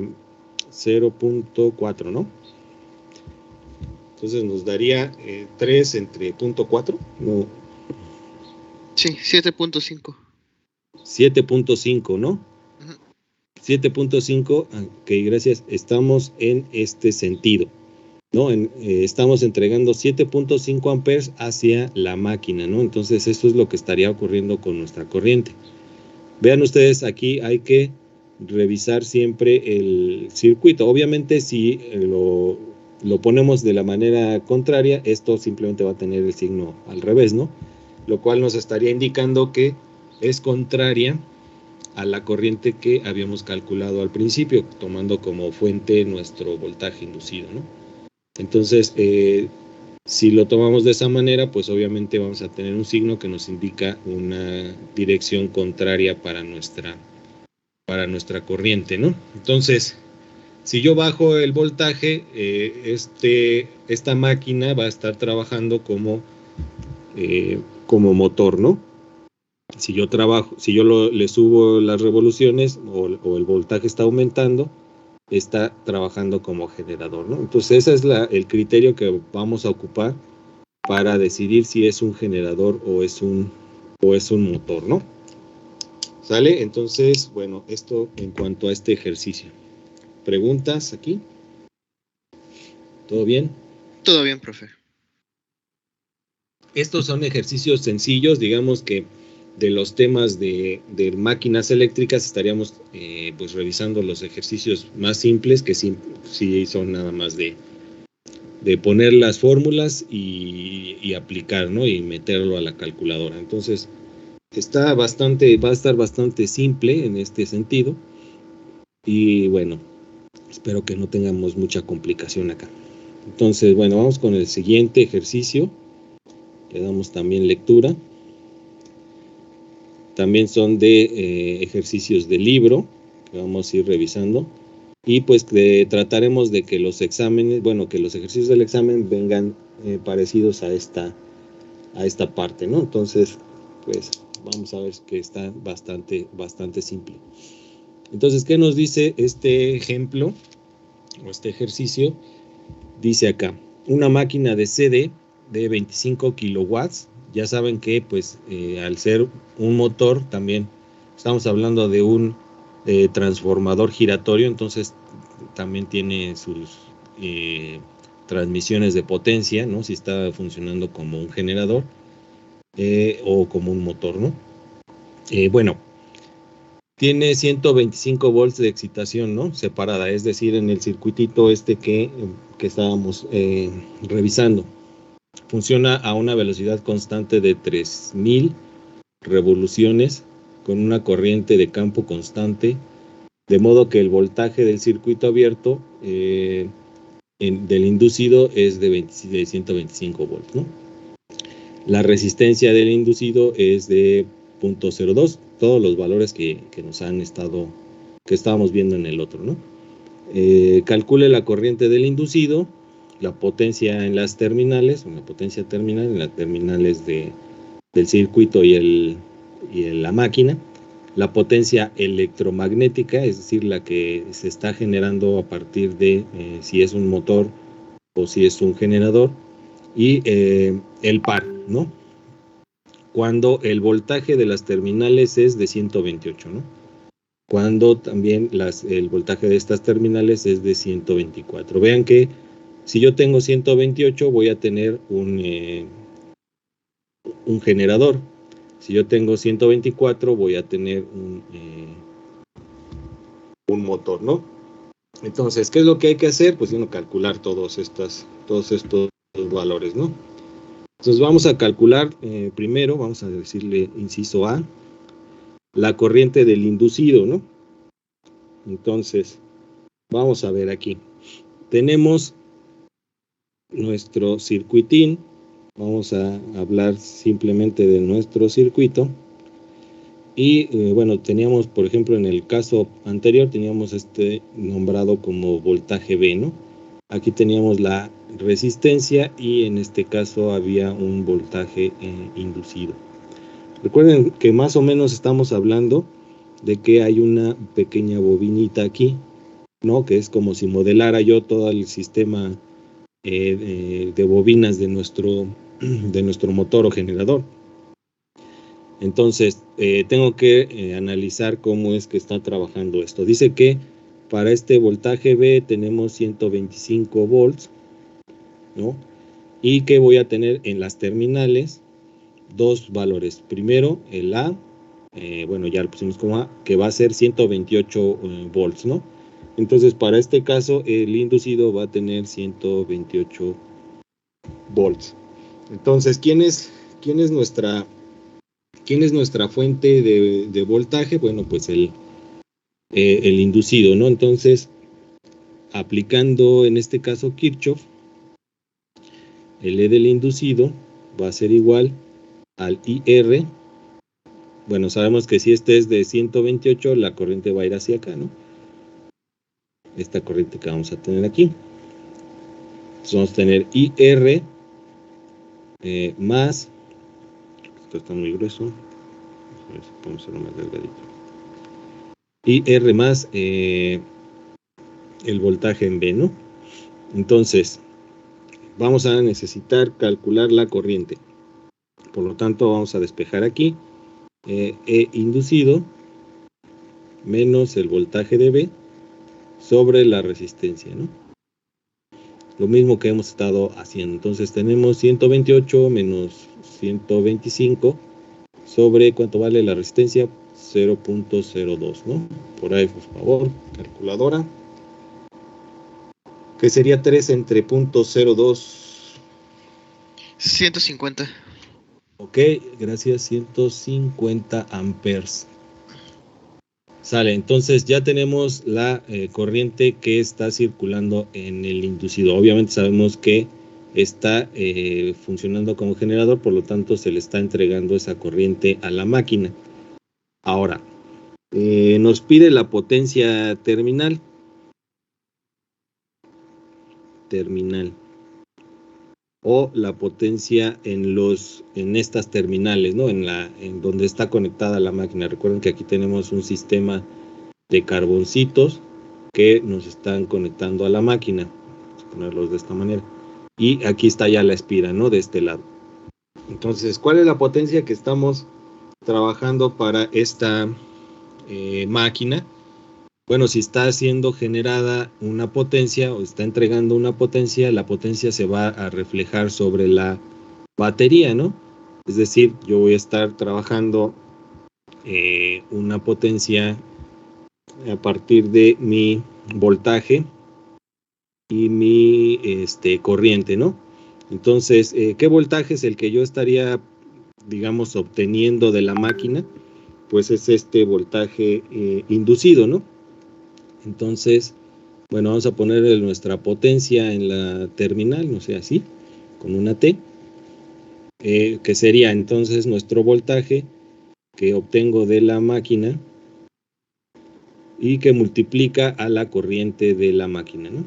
0.4, ¿no? Entonces nos daría 3 entre 0.4, no. Sí, 7.5. 7.5, ¿no? 7.5, ok, gracias. Estamos en este sentido, ¿no? Estamos entregando 7.5 amperes hacia la máquina, ¿no? Entonces esto es lo que estaría ocurriendo con nuestra corriente. Vean ustedes, aquí hay que revisar siempre el circuito. Obviamente si lo ponemos de la manera contraria, esto simplemente va a tener el signo al revés, ¿no? Lo cual nos estaría indicando que es contraria a la corriente que habíamos calculado al principio, tomando como fuente nuestro voltaje inducido, ¿no? Entonces, si lo tomamos de esa manera, pues obviamente vamos a tener un signo que nos indica una dirección contraria para nuestra corriente, ¿no? Entonces, si yo bajo el voltaje, esta máquina va a estar trabajando como motor, ¿no? Si yo le subo las revoluciones o el voltaje está aumentando, está trabajando como generador, ¿no? Entonces ese es el criterio que vamos a ocupar para decidir si es un generador o es un motor, ¿no? ¿Sale? Entonces, bueno, esto en cuanto a este ejercicio. ¿Preguntas aquí? ¿Todo bien? Todo bien, profe. Estos son ejercicios sencillos, digamos que de los temas de máquinas eléctricas estaríamos pues revisando los ejercicios más simples, que sí son nada más de poner las fórmulas y aplicar, ¿no? Y meterlo a la calculadora. Entonces, va a estar bastante simple en este sentido. Y bueno, espero que no tengamos mucha complicación acá. Entonces, bueno, vamos con el siguiente ejercicio. Le damos también lectura. También son de ejercicios de libro que vamos a ir revisando. y pues trataremos de que los exámenes, bueno, que los ejercicios del examen vengan parecidos a esta parte, ¿no? Entonces, pues vamos a ver que está bastante simple. Entonces, ¿qué nos dice este ejemplo o este ejercicio? Dice acá, una máquina de CD de 25 kilowatts. Ya saben que, pues, al ser un motor, también estamos hablando de un transformador giratorio, entonces también tiene sus transmisiones de potencia, ¿no? Si está funcionando como un generador o como un motor, ¿no? Bueno, tiene 125 volts de excitación, ¿no? Separada, es decir, en el circuitito que estábamos revisando. Funciona a una velocidad constante de 3000 revoluciones con una corriente de campo constante, de modo que el voltaje del circuito abierto del inducido es de 125 volts, ¿no? La resistencia del inducido es de 0.02, todos los valores que nos han estado, que estábamos viendo en el otro, ¿no? Calcule la corriente del inducido, la potencia en las terminales, la potencia terminal en las terminales del circuito y la máquina, la potencia electromagnética, es decir, la que se está generando a partir de si es un motor o si es un generador, y el par, ¿no? Cuando el voltaje de las terminales es de 128, ¿no? Cuando también el voltaje de estas terminales es de 124. Vean que si yo tengo 128 voy a tener un generador. Si yo tengo 124 voy a tener un motor, ¿no? Entonces, ¿qué es lo que hay que hacer? Pues calcular todos estos valores, ¿no? Entonces vamos a calcular primero, vamos a decirle inciso A, la corriente del inducido, ¿no? Entonces, vamos a ver aquí. Tenemos nuestro circuitín, vamos a hablar simplemente de nuestro circuito. Y bueno, teníamos, por ejemplo, en el caso anterior, teníamos nombrado como voltaje B, ¿no? Aquí teníamos la resistencia y en este caso había un voltaje inducido. Recuerden que más o menos estamos hablando de que hay una pequeña bobinita aquí, ¿no? Que es como si modelara yo todo el sistema de bobinas de nuestro motor o generador. Entonces, tengo que analizar cómo es que está trabajando esto. Dice que para este voltaje B tenemos 125 volts, ¿no? Y que voy a tener en las terminales dos valores. Primero, el A, bueno, ya lo pusimos como A, que va a ser 128 volts, ¿no? Entonces, para este caso, el inducido va a tener 128 volts. Entonces, ¿quién es nuestra fuente de voltaje? Bueno, pues el inducido, ¿no? Entonces, aplicando en este caso Kirchhoff, el E del inducido va a ser igual al IR. Bueno, sabemos que si este es de 128, la corriente va a ir hacia acá, ¿no? Esta corriente que vamos a tener aquí. Entonces vamos a tener IR más, esto está muy grueso, a ver si podemos hacerlo más delgadito. IR más el voltaje en B, ¿no? Entonces, vamos a necesitar calcular la corriente. Por lo tanto, vamos a despejar aquí E inducido menos el voltaje de B sobre la resistencia, ¿no? Lo mismo que hemos estado haciendo. Entonces tenemos 128 menos 125 sobre, ¿cuánto vale la resistencia? 0.02, ¿no? Por ahí, por favor, calculadora. ¿Qué sería 3 entre 0.02? 150. Ok, gracias, 150 amperes. Sale, entonces ya tenemos la corriente que está circulando en el inducido. Obviamente sabemos que está funcionando como generador, por lo tanto se le está entregando esa corriente a la máquina. Ahora, nos pide la potencia terminal. terminal o la potencia en estas terminales, ¿no? En donde está conectada la máquina. Recuerden que aquí tenemos un sistema de carboncitos que nos están conectando a la máquina. Vamos a ponerlos de esta manera. Y aquí está ya la espira, ¿no? De este lado. Entonces, ¿cuál es la potencia que estamos trabajando para esta máquina? Bueno, si está siendo generada una potencia o está entregando una potencia, la potencia se va a reflejar sobre la batería, ¿no? Es decir, yo voy a estar trabajando una potencia a partir de mi voltaje y mi corriente, ¿no? Entonces, ¿qué voltaje es el que yo estaría, digamos, obteniendo de la máquina? Pues es este voltaje inducido, ¿no? Entonces, bueno, vamos a poner nuestra potencia en la terminal, no sé, así, con una T, que sería entonces nuestro voltaje que obtengo de la máquina y que multiplica a la corriente de la máquina, ¿no?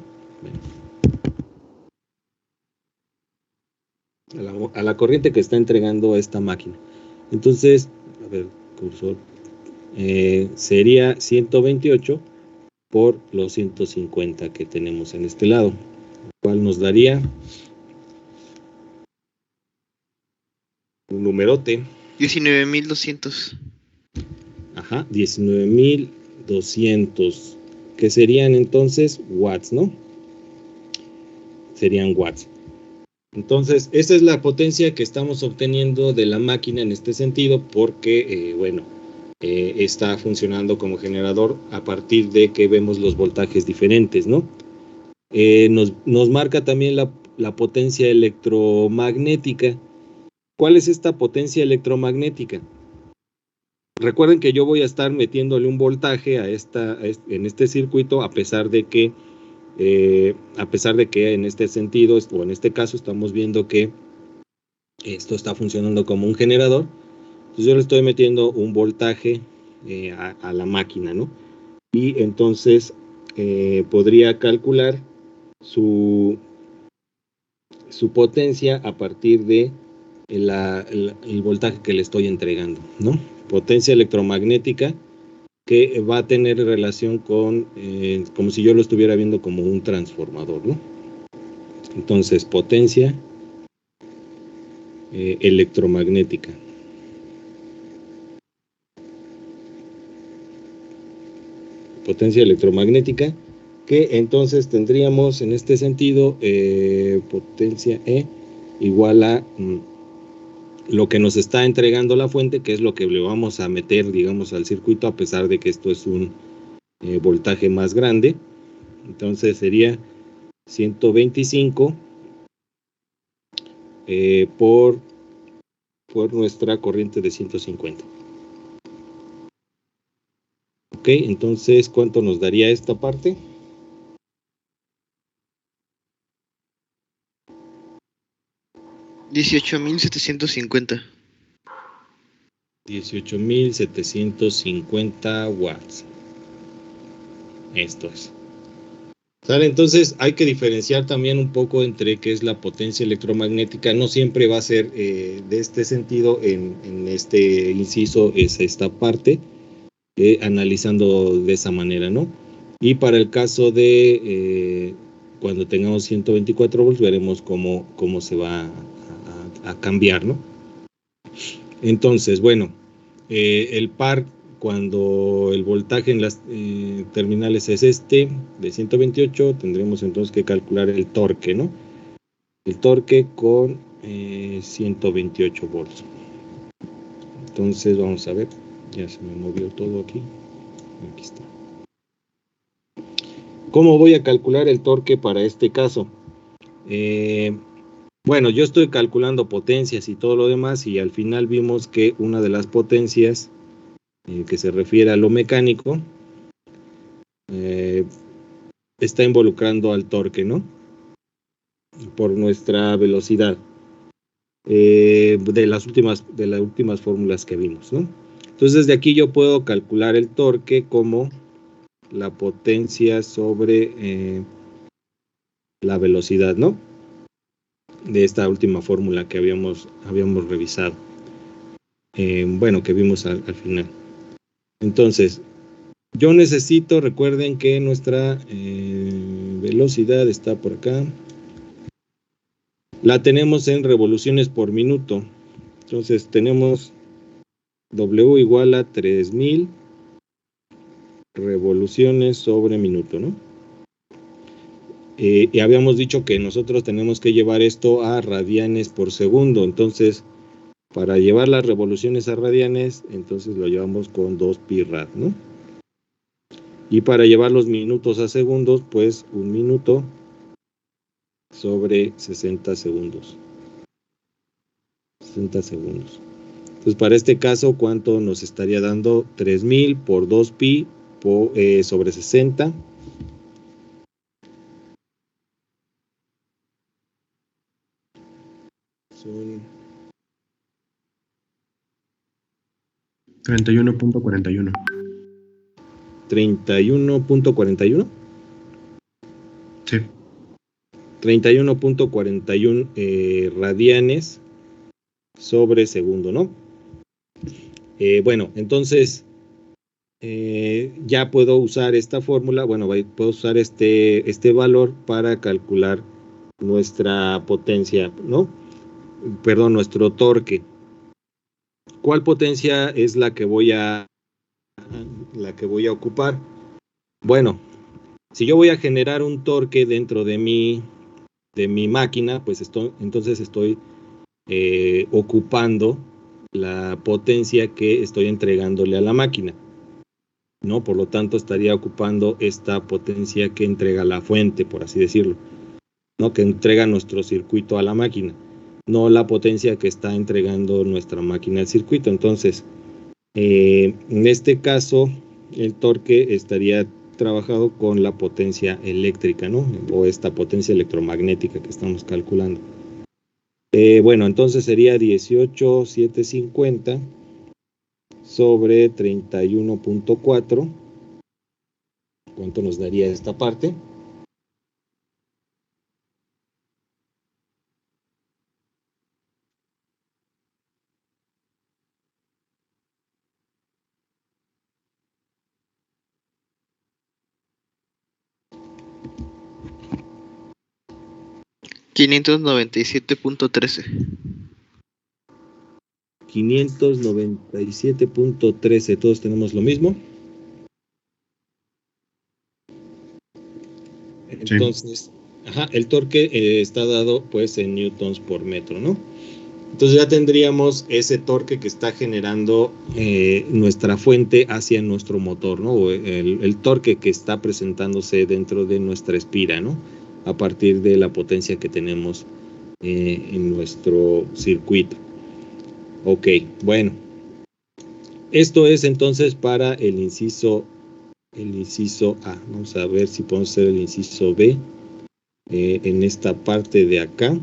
Bueno, a la corriente que está entregando esta máquina. Entonces, a ver, cursor, sería 128 por los 150 que tenemos en este lado, lo cual nos daría un numerote. 19.200. Ajá, 19.200, que serían entonces watts, ¿no? Serían watts. Entonces, esa es la potencia que estamos obteniendo de la máquina en este sentido, porque, bueno, está funcionando como generador a partir de que vemos los voltajes diferentes, ¿no? Nos marca también la potencia electromagnética. ¿Cuál es esta potencia electromagnética? Recuerden que yo voy a estar metiéndole un voltaje en este circuito, a pesar de que en este sentido, o en este caso, estamos viendo que esto está funcionando como un generador. Entonces yo le estoy metiendo un voltaje a la máquina, ¿no? Y entonces podría calcular su potencia a partir de el voltaje que le estoy entregando, ¿no? Potencia electromagnética que va a tener relación con, como si yo lo estuviera viendo como un transformador, ¿no? Entonces, potencia electromagnética. Potencia electromagnética, que entonces tendríamos en este sentido potencia E igual a lo que nos está entregando la fuente, que es lo que le vamos a meter, digamos, al circuito, a pesar de que esto es un voltaje más grande. Entonces sería 125 por nuestra corriente de 150. Ok, entonces, ¿cuánto nos daría esta parte? $18,750. 18,750 watts. Esto es. ¿Sale? Entonces hay que diferenciar también un poco entre qué es la potencia electromagnética. No siempre va a ser de este sentido. En este inciso es esta parte, analizando de esa manera, ¿no? Y para el caso de cuando tengamos 124 volts, veremos cómo se va a cambiar, ¿no? Entonces, bueno, el par, cuando el voltaje en las terminales es de 128, tendremos entonces que calcular el torque, ¿no? El torque con 128 volts. Entonces, vamos a ver, ya se me movió todo aquí. Aquí está. ¿Cómo voy a calcular el torque para este caso? Bueno, yo estoy calculando potencias y todo lo demás, y al final vimos que una de las potencias que se refiere a lo mecánico está involucrando al torque, ¿no? Por nuestra velocidad de las últimas fórmulas que vimos, ¿no? Entonces desde aquí yo puedo calcular el torque como la potencia sobre la velocidad, ¿no? De esta última fórmula que habíamos revisado. Bueno, que vimos al final. Entonces, yo necesito, recuerden que nuestra velocidad está por acá. La tenemos en revoluciones por minuto. Entonces, tenemos W igual a 3000 revoluciones sobre minuto, ¿no? Y habíamos dicho que nosotros tenemos que llevar esto a radianes por segundo. Entonces, para llevar las revoluciones a radianes, entonces lo llevamos con 2 pi rad, ¿no? Y para llevar los minutos a segundos, pues 1 minuto sobre 60 segundos. 60 segundos. Entonces, para este caso, ¿cuánto nos estaría dando? 3000 por 2 pi sobre 60. Son 31.41. 31.41. Sí. 31.41 radianes sobre segundo, ¿no? Bueno, entonces ya puedo usar esta fórmula, bueno, puedo usar este valor para calcular nuestra potencia, ¿no? Perdón, nuestro torque. ¿Cuál potencia es la que voy a ocupar? Bueno, si yo voy a generar un torque dentro de mi máquina, pues entonces estoy ocupando la potencia que estoy entregándole a la máquina, ¿no? Por lo tanto, estaría ocupando esta potencia que entrega la fuente, por así decirlo, ¿no? Que entrega nuestro circuito a la máquina, no la potencia que está entregando nuestra máquina al circuito. Entonces, en este caso, el torque estaría trabajado con la potencia eléctrica, ¿no? O esta potencia electromagnética que estamos calculando. Bueno, entonces sería 18,750 sobre 31.4. ¿Cuánto nos daría esta parte? $597.13. 597.13. ¿Todos tenemos lo mismo? Entonces, sí. El torque está dado pues en newtons por metro, ¿no? Entonces ya tendríamos ese torque que está generando nuestra fuente hacia nuestro motor, ¿no? O el torque que está presentándose dentro de nuestra espira, ¿no? A partir de la potencia que tenemos en nuestro circuito. Ok, bueno. Esto es entonces para el inciso A. Vamos a ver si podemos hacer el inciso B en esta parte de acá.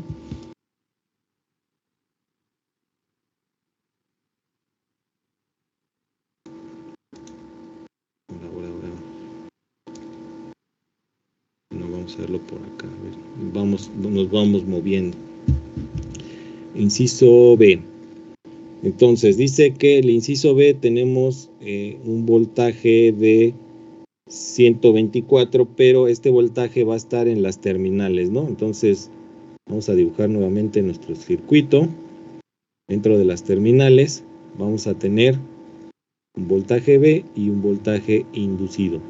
Ahora. No, vamos a verlo por acá. A ver, nos vamos moviendo. Inciso B. Entonces, dice que el inciso B tenemos un voltaje de 124, pero este voltaje va a estar en las terminales, ¿no? Entonces, vamos a dibujar nuevamente nuestro circuito. Dentro de las terminales vamos a tener un voltaje B y un voltaje inducido.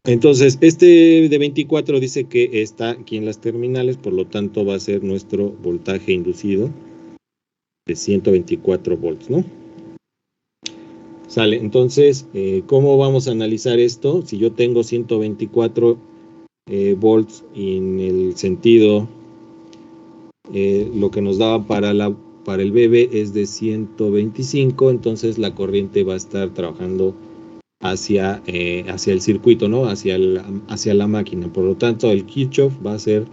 Entonces, este de 24 dice que está aquí en las terminales, por lo tanto va a ser nuestro voltaje inducido de 124 volts, ¿no? Sale, entonces, ¿cómo vamos a analizar esto? Si yo tengo 124 volts en el sentido, lo que nos daba para el BB es de 125, entonces la corriente va a estar trabajando hacia el circuito, ¿no? Hacia la máquina. Por lo tanto, el Kirchhoff va a ser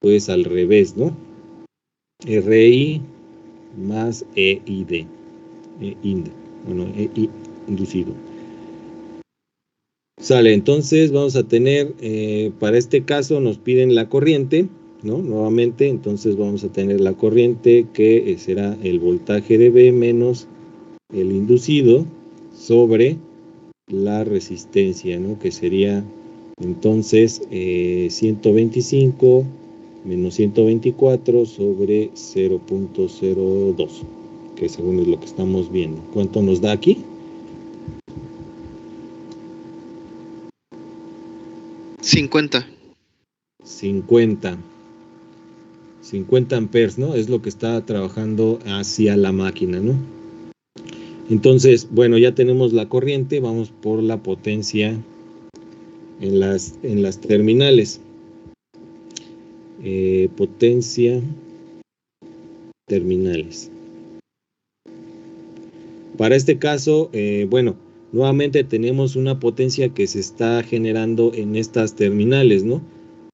pues al revés, ¿no? RI más EID. EID. Bueno, EI inducido. Sale, entonces vamos a tener, para este caso nos piden la corriente, ¿no? Nuevamente, entonces vamos a tener la corriente que será el voltaje de B menos el inducido sobre la resistencia, ¿no? Que sería entonces 125 menos 124 sobre 0.02, que según es lo que estamos viendo. ¿Cuánto nos da aquí? 50. 50 amperes, ¿no? Es lo que está trabajando hacia la máquina, ¿no? Entonces, bueno, ya tenemos la corriente, vamos por la potencia en las terminales. Potencia terminales. Para este caso, bueno, nuevamente tenemos una potencia que se está generando en estas terminales, ¿no?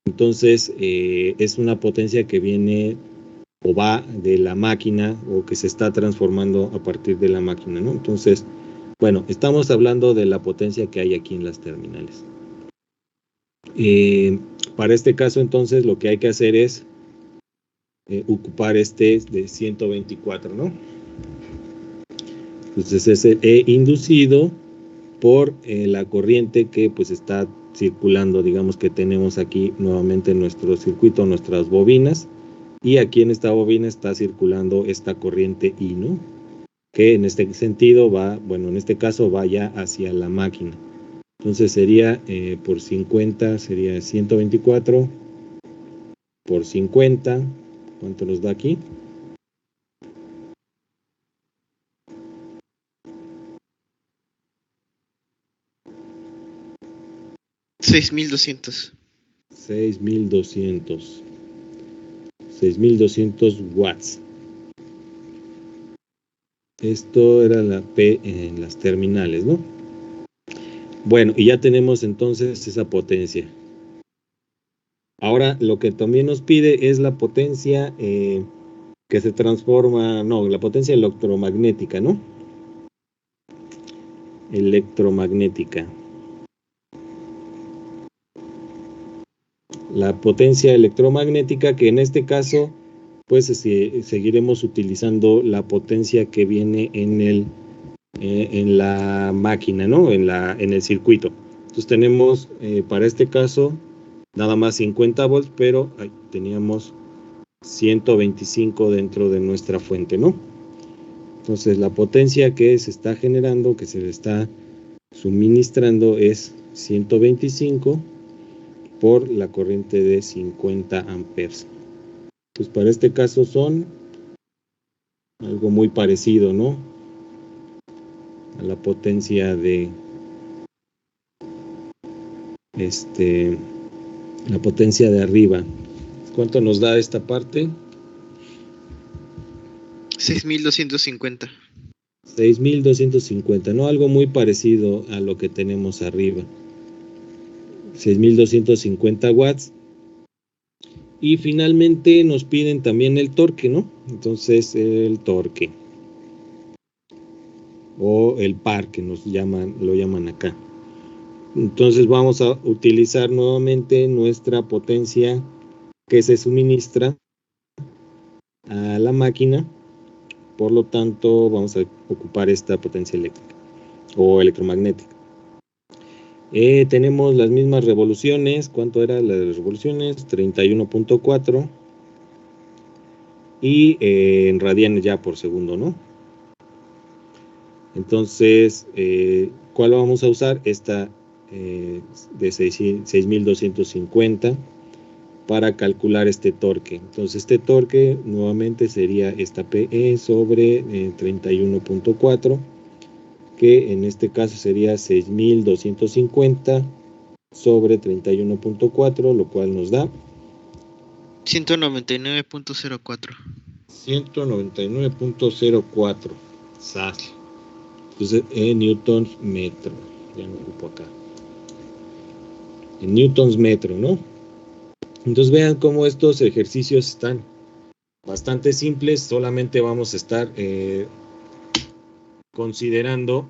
Entonces, es una potencia que viene o va de la máquina o que se está transformando a partir de la máquina, ¿no? Entonces, bueno, estamos hablando de la potencia que hay aquí en las terminales. Para este caso, entonces, lo que hay que hacer es ocupar este de 124, ¿no? Entonces es el E inducido por la corriente que pues está circulando, digamos que tenemos aquí nuevamente nuestro circuito, nuestras bobinas, y aquí en esta bobina está circulando esta corriente I, ¿no? Que en este sentido va, bueno, en este caso va ya hacia la máquina. Entonces sería por 50, sería 124 por 50, ¿cuánto nos da aquí? 6200. 6200 watts. Esto era la P en las terminales, ¿no? Bueno, y ya tenemos entonces esa potencia. Ahora lo que también nos pide es la potencia que se transforma, no, la potencia electromagnética, ¿no? Electromagnética. La potencia electromagnética, que en este caso pues seguiremos utilizando la potencia que viene en la máquina, ¿no? En el circuito. Entonces tenemos para este caso nada más 50 volts, pero teníamos 125 dentro de nuestra fuente, ¿no? Entonces la potencia que se está generando, que se le está suministrando es 125 por la corriente de 50 amperes. Pues para este caso son algo muy parecido, ¿no? A la potencia de la potencia de arriba. ¿Cuánto nos da esta parte? 6250. 6250, ¿no? Algo muy parecido a lo que tenemos arriba. 6250 watts. Y finalmente nos piden también el torque, ¿no? Entonces el torque. O el par, que lo llaman acá. Entonces vamos a utilizar nuevamente nuestra potencia que se suministra a la máquina. Por lo tanto, vamos a ocupar esta potencia eléctrica o electromagnética. Tenemos las mismas revoluciones. ¿Cuánto eran las revoluciones? 31.4. Y en radianes ya por segundo, ¿no? Entonces, ¿cuál vamos a usar? Esta de 6250 para calcular este torque. Entonces, este torque nuevamente sería esta PE sobre 31.4, que en este caso sería 6250 sobre 31.4, lo cual nos da 199.04. 199.04 SAS. Entonces, en newtons metro. Ya me ocupo acá. En newtons metro, ¿no? Entonces vean cómo estos ejercicios están bastante simples. Solamente vamos a estar considerando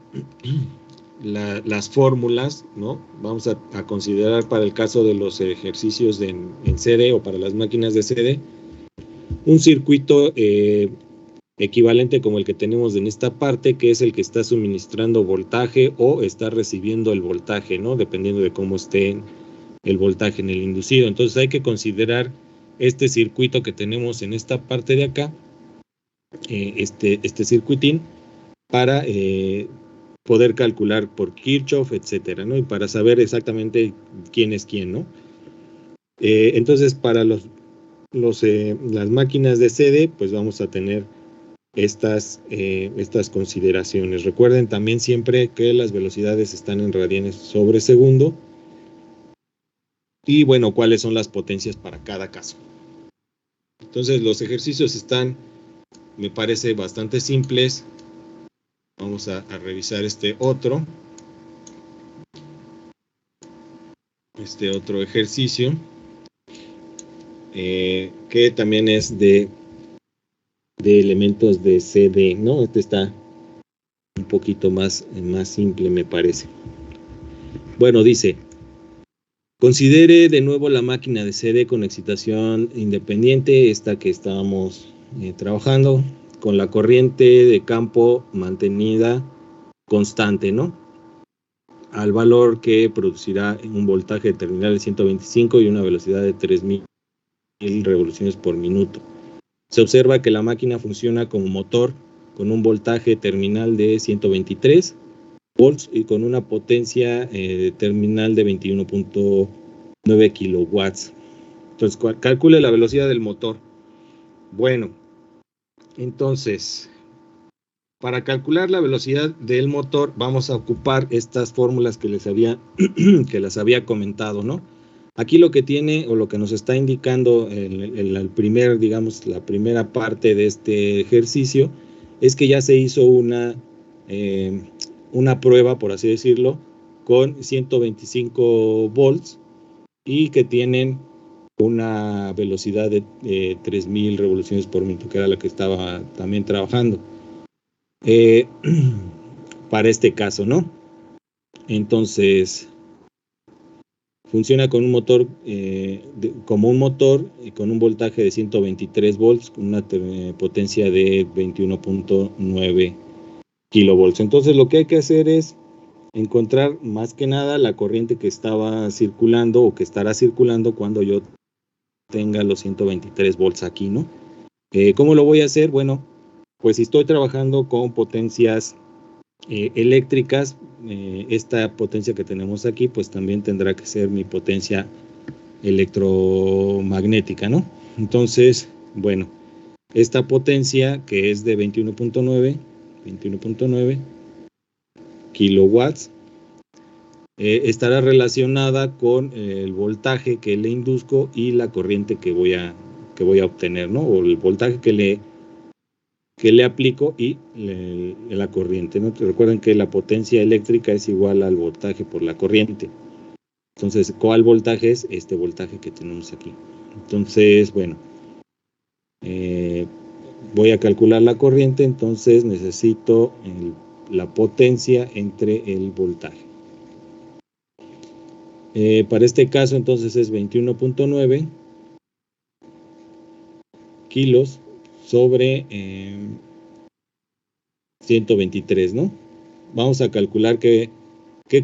las fórmulas, ¿no? Vamos a considerar para el caso de los ejercicios en CD o para las máquinas de CD, un circuito equivalente como el que tenemos en esta parte, que es el que está suministrando voltaje o está recibiendo el voltaje, ¿no? Dependiendo de cómo esté el voltaje en el inducido. Entonces hay que considerar este circuito que tenemos en esta parte de acá, este circuitín, para poder calcular por Kirchhoff, etcétera, ¿no? Y para saber exactamente quién es quién, ¿no? Entonces, para las máquinas de CD, pues vamos a tener estas consideraciones. Recuerden también siempre que las velocidades están en radianes sobre segundo. Y bueno, cuáles son las potencias para cada caso. Entonces, los ejercicios están, me parece, bastante simples. Vamos a revisar este otro ejercicio, que también es de elementos de CD, ¿no? Este está un poquito más simple, me parece. Bueno, dice: considere de nuevo la máquina de CD con excitación independiente, esta que estábamos trabajando, con la corriente de campo mantenida constante, ¿no? Al valor que producirá un voltaje terminal de 125 y una velocidad de 3000 revoluciones por minuto. Se observa que la máquina funciona como motor con un voltaje terminal de 123 volts y con una potencia terminal de 21.9 kilowatts. Entonces, calcule la velocidad del motor. Bueno, entonces, para calcular la velocidad del motor, vamos a ocupar estas fórmulas que les había comentado, ¿no? Aquí lo que tiene, o lo que nos está indicando la primera parte de este ejercicio, es que ya se hizo una prueba, por así decirlo, con 125 volts y que tienen una velocidad de 3000 revoluciones por minuto, que era la que estaba también trabajando para este caso, ¿no? Entonces, funciona con un motor, como un motor con un voltaje de 123 volts, con una potencia de 21.9 kilovolts. Entonces, lo que hay que hacer es encontrar más que nada la corriente que estaba circulando o que estará circulando cuando yo tenga los 123 volts aquí, ¿no? ¿Cómo lo voy a hacer? Bueno, pues si estoy trabajando con potencias eléctricas, esta potencia que tenemos aquí, pues también tendrá que ser mi potencia electromagnética, ¿no? Entonces, bueno, esta potencia que es de 21.9 kilowatts, estará relacionada con el voltaje que le induzco y la corriente que voy a obtener, ¿no? O el voltaje que le aplico y la corriente, ¿no? Recuerden que la potencia eléctrica es igual al voltaje por la corriente. Entonces, ¿cuál voltaje es? Este voltaje que tenemos aquí. Entonces, bueno, voy a calcular la corriente, entonces necesito la potencia entre el voltaje. Para este caso, entonces, es 21.9 kilos sobre 123, ¿no? Vamos a calcular qué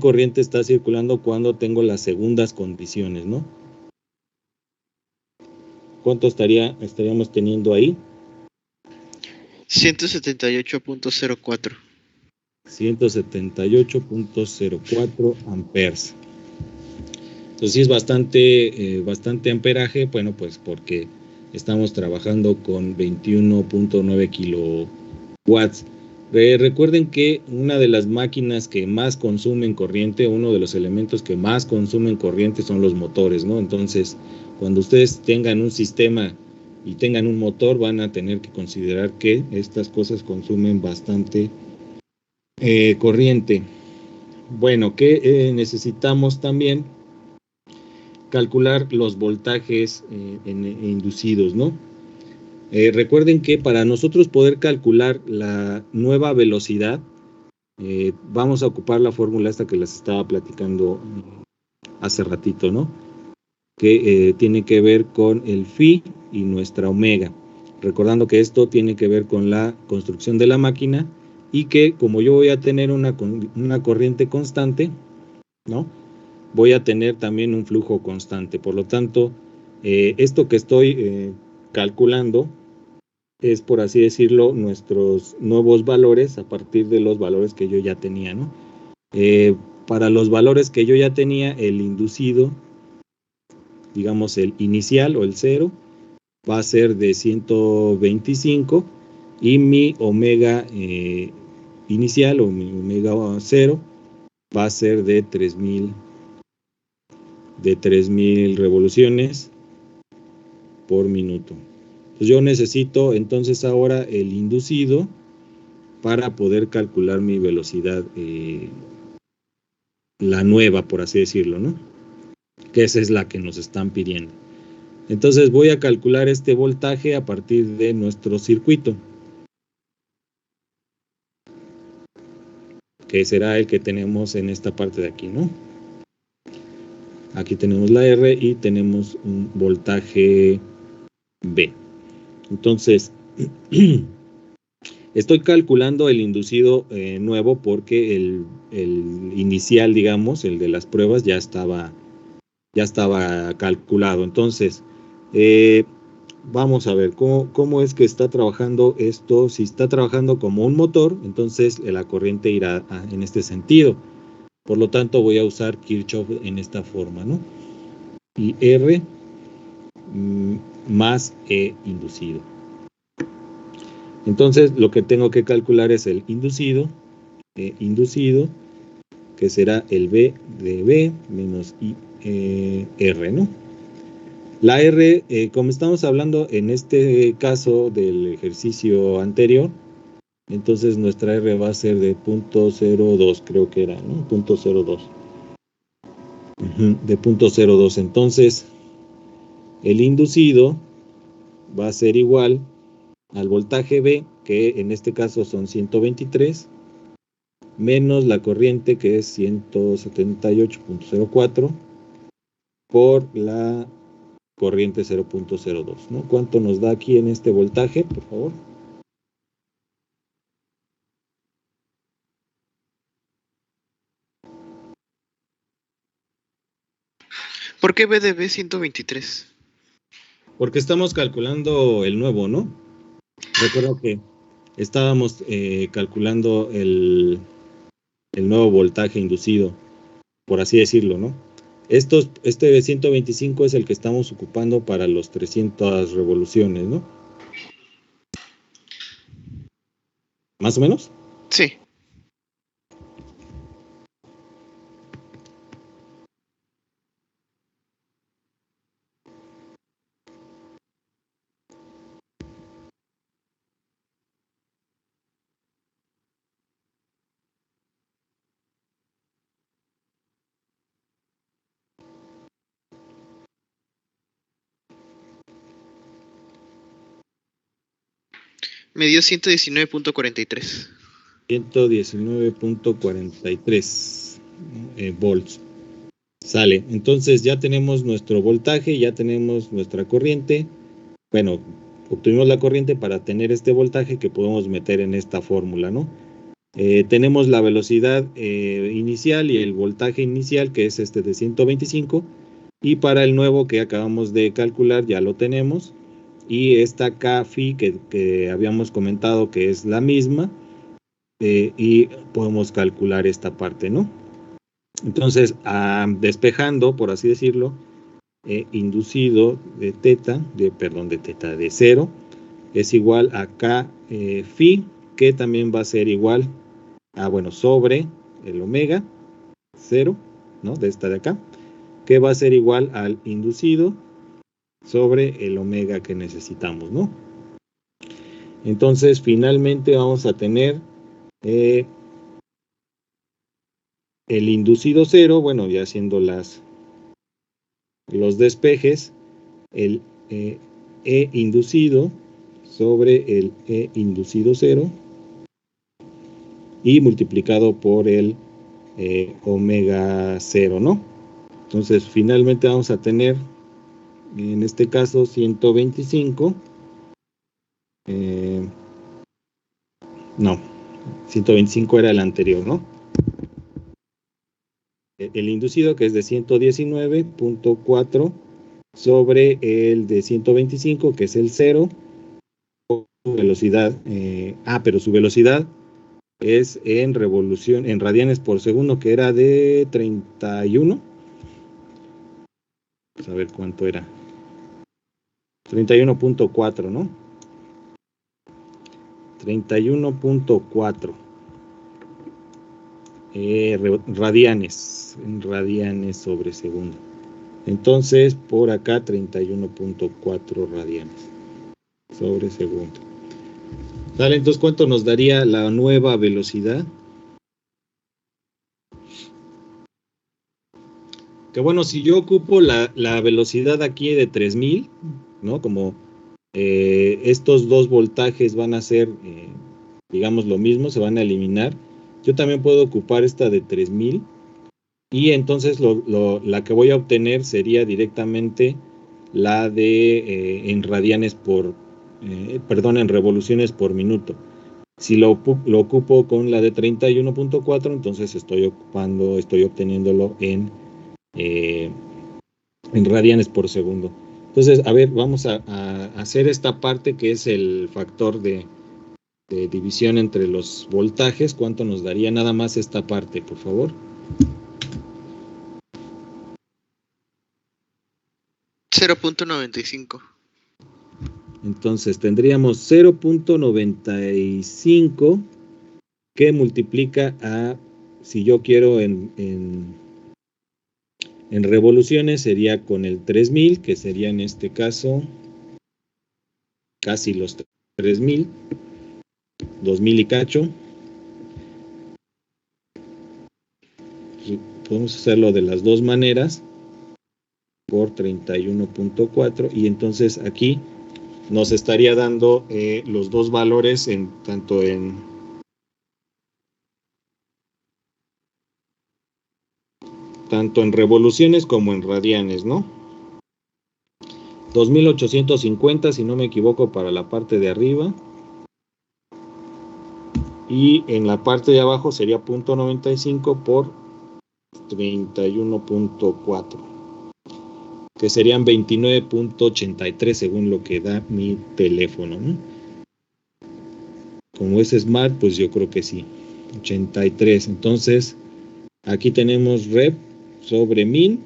corriente está circulando cuando tengo las segundas condiciones, ¿no? ¿Cuánto estaríamos teniendo ahí? 178.04. 178.04 amperes. Entonces sí es bastante amperaje, bueno, pues porque estamos trabajando con 21.9 kilowatts. Recuerden que una de las máquinas que más consumen corriente, uno de los elementos que más consumen corriente son los motores, ¿no? Entonces, cuando ustedes tengan un sistema y tengan un motor, van a tener que considerar que estas cosas consumen bastante corriente. Bueno, ¿qué necesitamos también? Calcular los voltajes inducidos, ¿no? Recuerden que para nosotros poder calcular la nueva velocidad, vamos a ocupar la fórmula esta que les estaba platicando hace ratito, ¿no? Que tiene que ver con el phi y nuestra omega. Recordando que esto tiene que ver con la construcción de la máquina y que como yo voy a tener una corriente constante, ¿no? Voy a tener también un flujo constante. Por lo tanto, esto que estoy calculando es, por así decirlo, nuestros nuevos valores a partir de los valores que yo ya tenía, ¿no? Para los valores que yo ya tenía, el inducido, digamos el inicial o el 0, va a ser de 125 y mi omega inicial o mi omega 0 va a ser de 3000 revoluciones por minuto. Entonces yo necesito entonces ahora el inducido para poder calcular mi velocidad, la nueva, por así decirlo, ¿no? Que esa es la que nos están pidiendo. Entonces voy a calcular este voltaje a partir de nuestro circuito, que será el que tenemos en esta parte de aquí, ¿no? Aquí tenemos la R y tenemos un voltaje B. Entonces, estoy calculando el inducido nuevo porque el inicial, digamos, el de las pruebas, ya estaba calculado. Entonces, vamos a ver cómo es que está trabajando esto. Si está trabajando como un motor, entonces la corriente irá en este sentido. Por lo tanto, voy a usar Kirchhoff en esta forma, ¿no? Y R más E inducido. Entonces, lo que tengo que calcular es el inducido, que será el B de B menos I, R, ¿no? La R, como estamos hablando en este caso del ejercicio anterior, entonces nuestra R va a ser de 0.02, creo que era, ¿no? 0.02. De 0.02. Entonces, el inducido va a ser igual al voltaje B, que en este caso son 123, menos la corriente, que es 178.04, por la corriente 0.02, ¿no? ¿Cuánto nos da aquí en este voltaje, por favor? ¿Por qué B de B 123? Porque estamos calculando el nuevo, ¿no? Recuerda que estábamos calculando el nuevo voltaje inducido, por así decirlo, ¿no? Este de 125 es el que estamos ocupando para los 300 revoluciones, ¿no? ¿Más o menos? Sí. Me dio 119.43. 119.43 volts. Sale. Entonces ya tenemos nuestro voltaje, ya tenemos nuestra corriente. Bueno, obtuvimos la corriente para tener este voltaje que podemos meter en esta fórmula, ¿no? Tenemos la velocidad inicial y el voltaje inicial, que es este de 125. Y para el nuevo que acabamos de calcular ya lo tenemos. Y esta K phi que habíamos comentado que es la misma. Y podemos calcular esta parte, ¿no? Entonces, despejando, por así decirlo, inducido de teta, de 0, es igual a K phi, que también va a ser igual a, sobre el omega 0, ¿no? De esta de acá, que va a ser igual al inducido sobre el omega que necesitamos, ¿no? Entonces, finalmente vamos a tener el inducido 0, bueno, ya haciendo los despejes, el E inducido sobre el E inducido 0 y multiplicado por el omega 0, ¿no? Entonces, finalmente vamos a tener, en este caso, 125. No, 125 era el anterior, ¿no? El inducido, que es de 119.4 sobre el de 125, que es el 0, velocidad, pero su velocidad es en revolución, en radianes por segundo, que era de 31. Vamos a ver cuánto era. 31.4, ¿no? 31.4 radianes, en radianes sobre segundo. Entonces, por acá 31.4 radianes sobre segundo. Dale, entonces, ¿cuánto nos daría la nueva velocidad? Que bueno, si yo ocupo la velocidad aquí de 3000, ¿no? Como estos dos voltajes van a ser, digamos, lo mismo, se van a eliminar. Yo también puedo ocupar esta de 3000 y entonces la que voy a obtener sería directamente la de en radianes por, en revoluciones por minuto. Si lo ocupo con la de 31.4, entonces estoy obteniéndolo en radianes por segundo. Entonces, a ver, vamos a hacer esta parte que es el factor de división entre los voltajes. ¿Cuánto nos daría nada más esta parte, por favor? $0.95. Entonces, tendríamos 0.95 que multiplica a, si yo quiero en revoluciones, sería con el 3000, que sería en este caso casi los 3000, 2000 y cacho. Podemos hacerlo de las dos maneras, por 31.4, y entonces aquí nos estaría dando los dos valores tanto en revoluciones como en radianes, ¿no? 2850, si no me equivoco, para la parte de arriba, y en la parte de abajo sería 0.95 por 31.4, que serían 29.83 según lo que da mi teléfono, ¿no? Como es Smart, pues yo creo que sí, 83. Entonces, aquí tenemos rep sobre min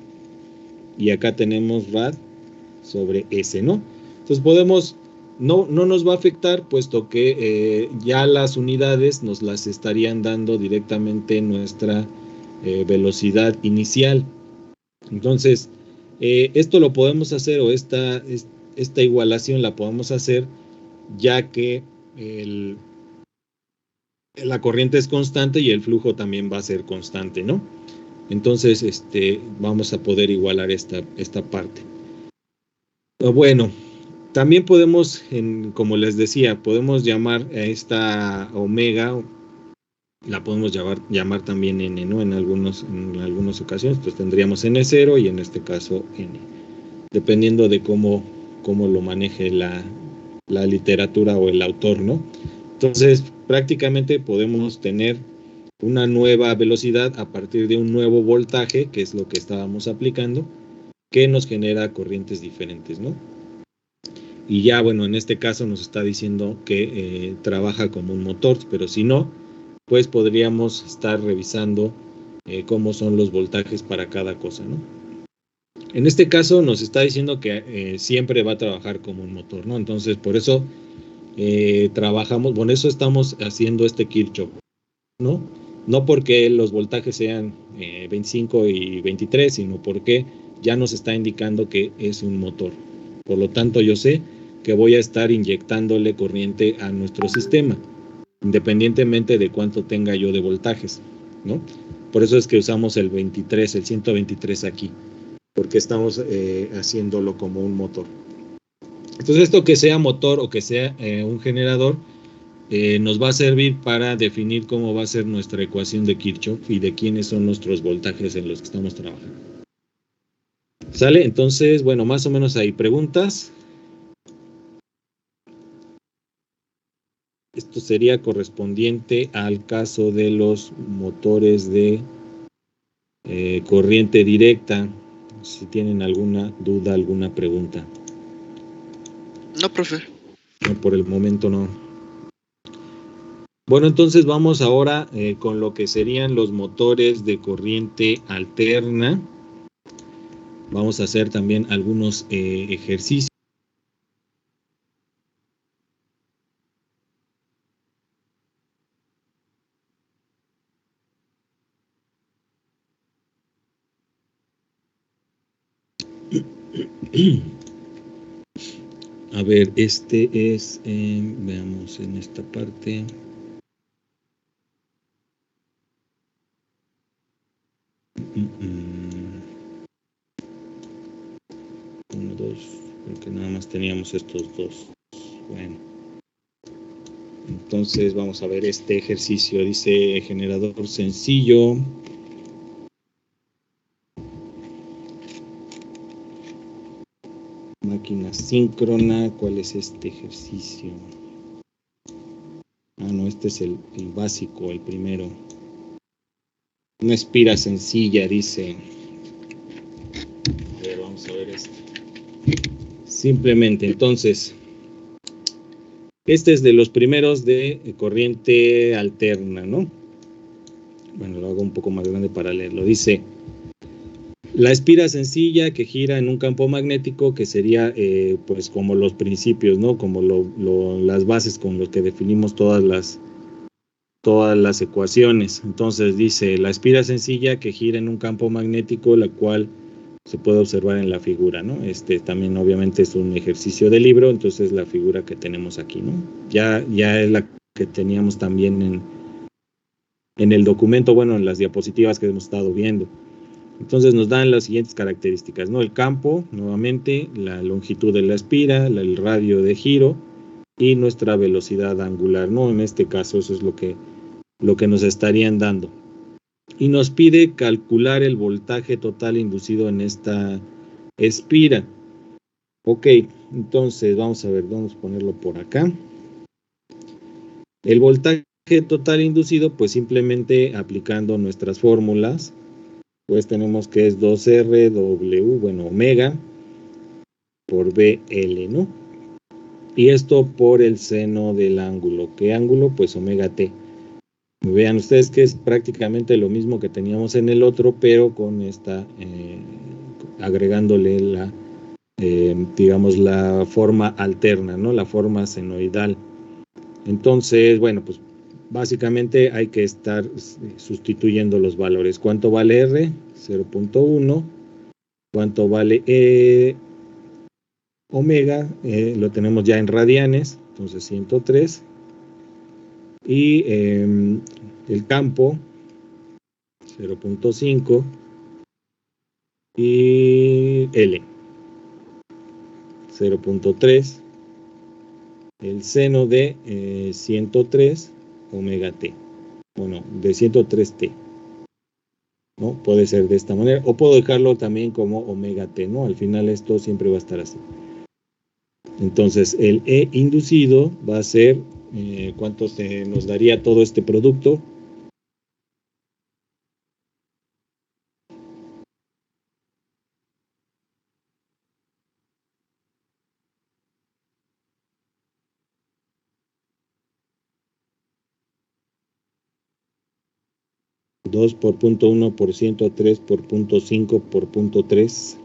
y acá tenemos rad sobre S, ¿no? Entonces podemos, no nos va a afectar, puesto que ya las unidades nos las estarían dando directamente nuestra velocidad inicial. Entonces, esto lo podemos hacer, o esta igualación la podemos hacer, ya que la corriente es constante y el flujo también va a ser constante, ¿no? Entonces, vamos a poder igualar esta parte. Bueno, también podemos, como les decía, podemos llamar a esta omega, la podemos llamar también n, ¿no? En algunas ocasiones, pues tendríamos n0 y en este caso n, dependiendo de cómo lo maneje la literatura o el autor, ¿no? Entonces, prácticamente podemos tener una nueva velocidad a partir de un nuevo voltaje, que es lo que estábamos aplicando, que nos genera corrientes diferentes, ¿no? Y ya, bueno, en este caso nos está diciendo que trabaja como un motor, pero si no, pues podríamos estar revisando cómo son los voltajes para cada cosa, ¿no? En este caso nos está diciendo que siempre va a trabajar como un motor, ¿no? Entonces, por eso trabajamos, bueno, eso estamos haciendo Kirchhoff, ¿no? No porque los voltajes sean 25 y 23, sino porque ya nos está indicando que es un motor. Por lo tanto, yo sé que voy a estar inyectándole corriente a nuestro sistema, independientemente de cuánto tenga yo de voltajes, ¿no? Por eso es que usamos el 123 aquí, porque estamos haciéndolo como un motor. Entonces, esto que sea motor o que sea un generador, nos va a servir para definir cómo va a ser nuestra ecuación de Kirchhoff y de quiénes son nuestros voltajes en los que estamos trabajando. ¿Sale? Entonces, bueno, más o menos hay preguntas. Esto sería correspondiente al caso de los motores de corriente directa. Si tienen alguna duda, alguna pregunta. No, profe. No, por el momento no. Bueno, entonces vamos ahora con lo que serían los motores de corriente alterna. Vamos a hacer también algunos ejercicios. A ver, este es, veamos en esta parte. Uno, dos, porque nada más teníamos estos dos. Bueno, entonces vamos a ver este ejercicio. Dice generador sencillo. Máquina síncrona. ¿Cuál es este ejercicio? Ah, no, este es el básico, el primero. Una espira sencilla, dice. A ver, vamos a ver esto. Simplemente, entonces, este es de los primeros de corriente alterna, ¿no? Bueno, lo hago un poco más grande para leerlo. Dice, la espira sencilla que gira en un campo magnético que sería, pues, como los principios, ¿no? Como las bases con los que definimos todas las ecuaciones. Entonces dice, la espira sencilla que gira en un campo magnético, la cual se puede observar en la figura, ¿no? También obviamente es un ejercicio de libro, entonces la figura que tenemos aquí, ¿no? Ya es la que teníamos también en el documento, bueno, en las diapositivas que hemos estado viendo. Entonces nos dan las siguientes características, ¿no? El campo, nuevamente, la longitud de la espira, el radio de giro y nuestra velocidad angular, ¿no? En este caso eso es lo que nos estarían dando. Y nos pide calcular el voltaje total inducido en esta espira. Ok, entonces vamos a ver, vamos a ponerlo por acá. El voltaje total inducido, pues simplemente aplicando nuestras fórmulas, pues tenemos que es 2R, bueno, omega por BL, ¿no? Y esto por el seno del ángulo. ¿Qué ángulo? Pues omega T. Vean ustedes que es prácticamente lo mismo que teníamos en el otro, pero con esta, agregándole digamos, la forma alterna, ¿no? La forma senoidal. Entonces, bueno, pues básicamente hay que estar sustituyendo los valores. ¿Cuánto vale R? 0.1. ¿Cuánto vale omega? Lo tenemos ya en radianes, entonces 103. Y el campo, 0.5. Y L, 0.3. El seno de 103 omega T. Bueno, de 103T. ¿No? Puede ser de esta manera. O puedo dejarlo también como omega T, ¿no? Al final esto siempre va a estar así. Entonces, el E inducido va a ser, ¿cuánto nos daría todo este producto? Dos por 0.1%, 3 por 0.5 por 0.3,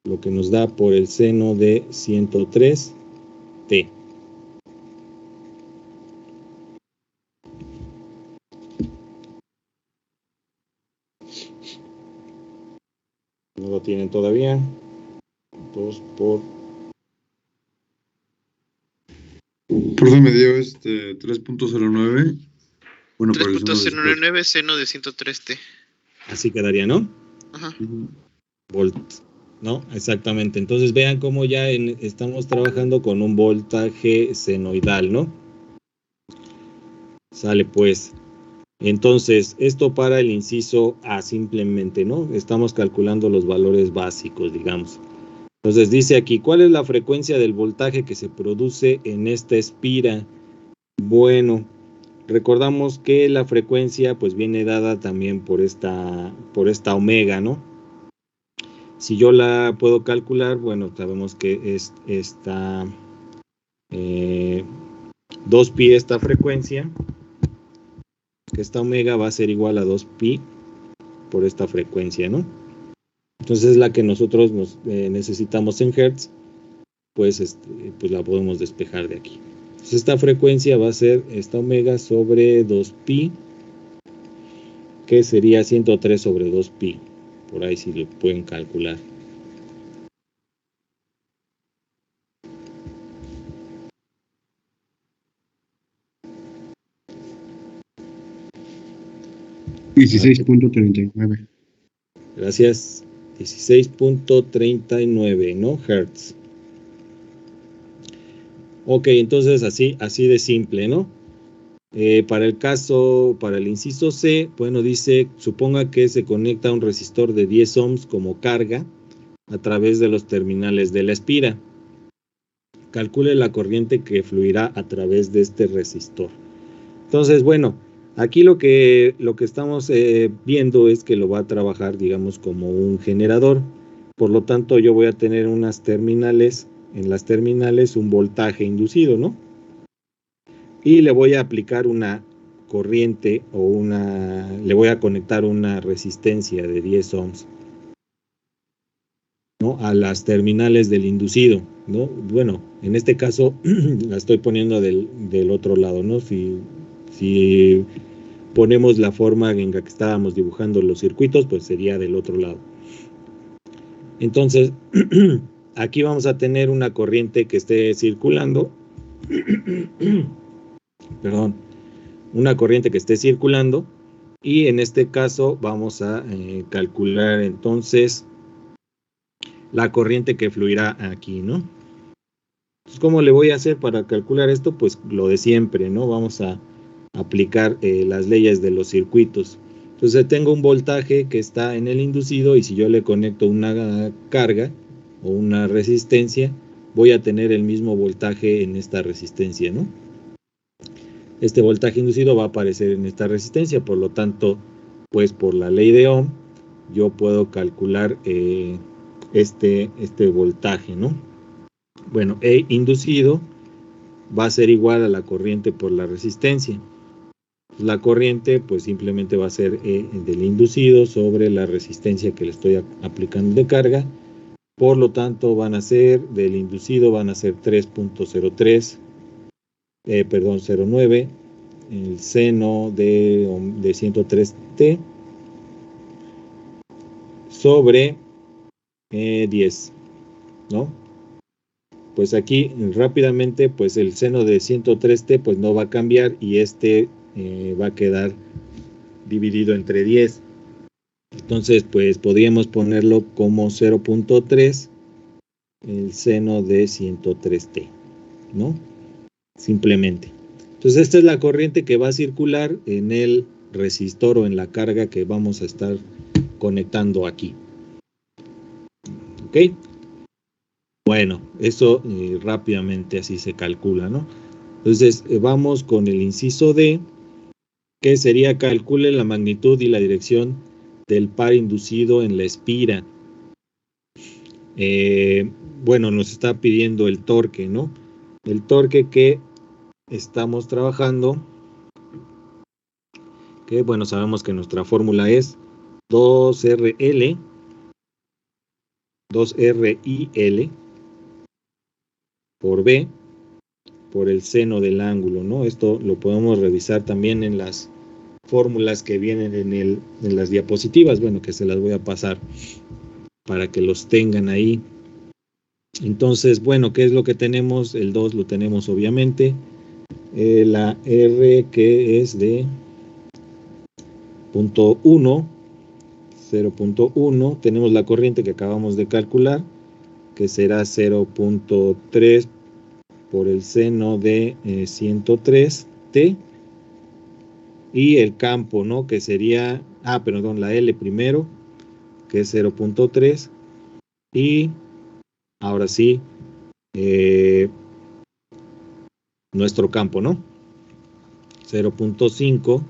lo que nos da por el seno de 103T. No lo tienen todavía. 2 por... Profe, me dio 3.09. Bueno, por el seno de 3.099 seno de 103T. Así quedaría, ¿no? Ajá. Volt. ¿no? Exactamente. Entonces vean cómo ya estamos trabajando con un voltaje senoidal, ¿no? Sale pues. Entonces, esto para el inciso A simplemente, ¿no? Estamos calculando los valores básicos, digamos. Entonces dice aquí, ¿cuál es la frecuencia del voltaje que se produce en esta espira? Bueno, recordamos que la frecuencia pues viene dada también por esta omega, ¿no? Si yo la puedo calcular, bueno, sabemos que es esta 2pi esta frecuencia, que esta omega va a ser igual a 2pi por esta frecuencia, ¿no? Entonces la que nosotros necesitamos en Hertz, pues la podemos despejar de aquí. Entonces esta frecuencia va a ser esta omega sobre 2pi, que sería 103 sobre 2pi. Por ahí si lo pueden calcular. $16.39. Gracias. 16.39, ¿no? Hertz. Ok, entonces así de simple, ¿no? Para el inciso C, bueno, dice, suponga que se conecta un resistor de 10 ohms como carga a través de los terminales de la espira. Calcule la corriente que fluirá a través de este resistor. Entonces, bueno, aquí lo que estamos viendo es que lo va a trabajar, digamos, como un generador. Por lo tanto, yo voy a tener en las terminales un voltaje inducido, ¿no? Y le voy a aplicar una corriente le voy a conectar una resistencia de 10 ohms, ¿no? A las terminales del inducido, ¿no? Bueno, en este caso la estoy poniendo del otro lado, ¿no? Si ponemos la forma en la que estábamos dibujando los circuitos, pues sería del otro lado. Entonces, aquí vamos a tener una corriente que esté circulando, perdón, una corriente que esté circulando, y en este caso vamos a calcular entonces la corriente que fluirá aquí, ¿no? Entonces, ¿cómo le voy a hacer para calcular esto? Pues lo de siempre, ¿no? Vamos a aplicar las leyes de los circuitos. Entonces tengo un voltaje que está en el inducido y si yo le conecto una carga o una resistencia, voy a tener el mismo voltaje en esta resistencia, ¿no? Este voltaje inducido va a aparecer en esta resistencia, por lo tanto, pues por la ley de Ohm, yo puedo calcular este voltaje, ¿no? Bueno, E inducido va a ser igual a la corriente por la resistencia. La corriente pues simplemente va a ser E del inducido sobre la resistencia que le estoy aplicando de carga. Por lo tanto van a ser del inducido 3.03 09 el seno de 103t sobre 10, ¿no? Pues aquí rápidamente pues el seno de 103t pues no va a cambiar y va a quedar dividido entre 10. Entonces pues podríamos ponerlo como 0.3 el seno de 103t, ¿no? Simplemente. Entonces esta es la corriente que va a circular en el resistor o en la carga que vamos a estar conectando aquí. ¿Ok? Bueno, eso rápidamente así se calcula, ¿no? Entonces vamos con el inciso D, que sería calcule la magnitud y la dirección del par inducido en la espira. Bueno, nos está pidiendo el torque, ¿no? El torque que estamos trabajando, que bueno, sabemos que nuestra fórmula es 2RL por B por el seno del ángulo, ¿no? Esto lo podemos revisar también en las fórmulas que vienen en las diapositivas, bueno, que se las voy a pasar para que los tengan ahí. Entonces, bueno, ¿qué es lo que tenemos? El 2 lo tenemos obviamente. La R que es de 0.1 0.1, tenemos la corriente que acabamos de calcular, que será 0.3 por el seno de 103t, y el campo, ¿no? Que sería, perdón, la L primero, que es 0.3, y ahora sí, nuestro campo, ¿no? 0.5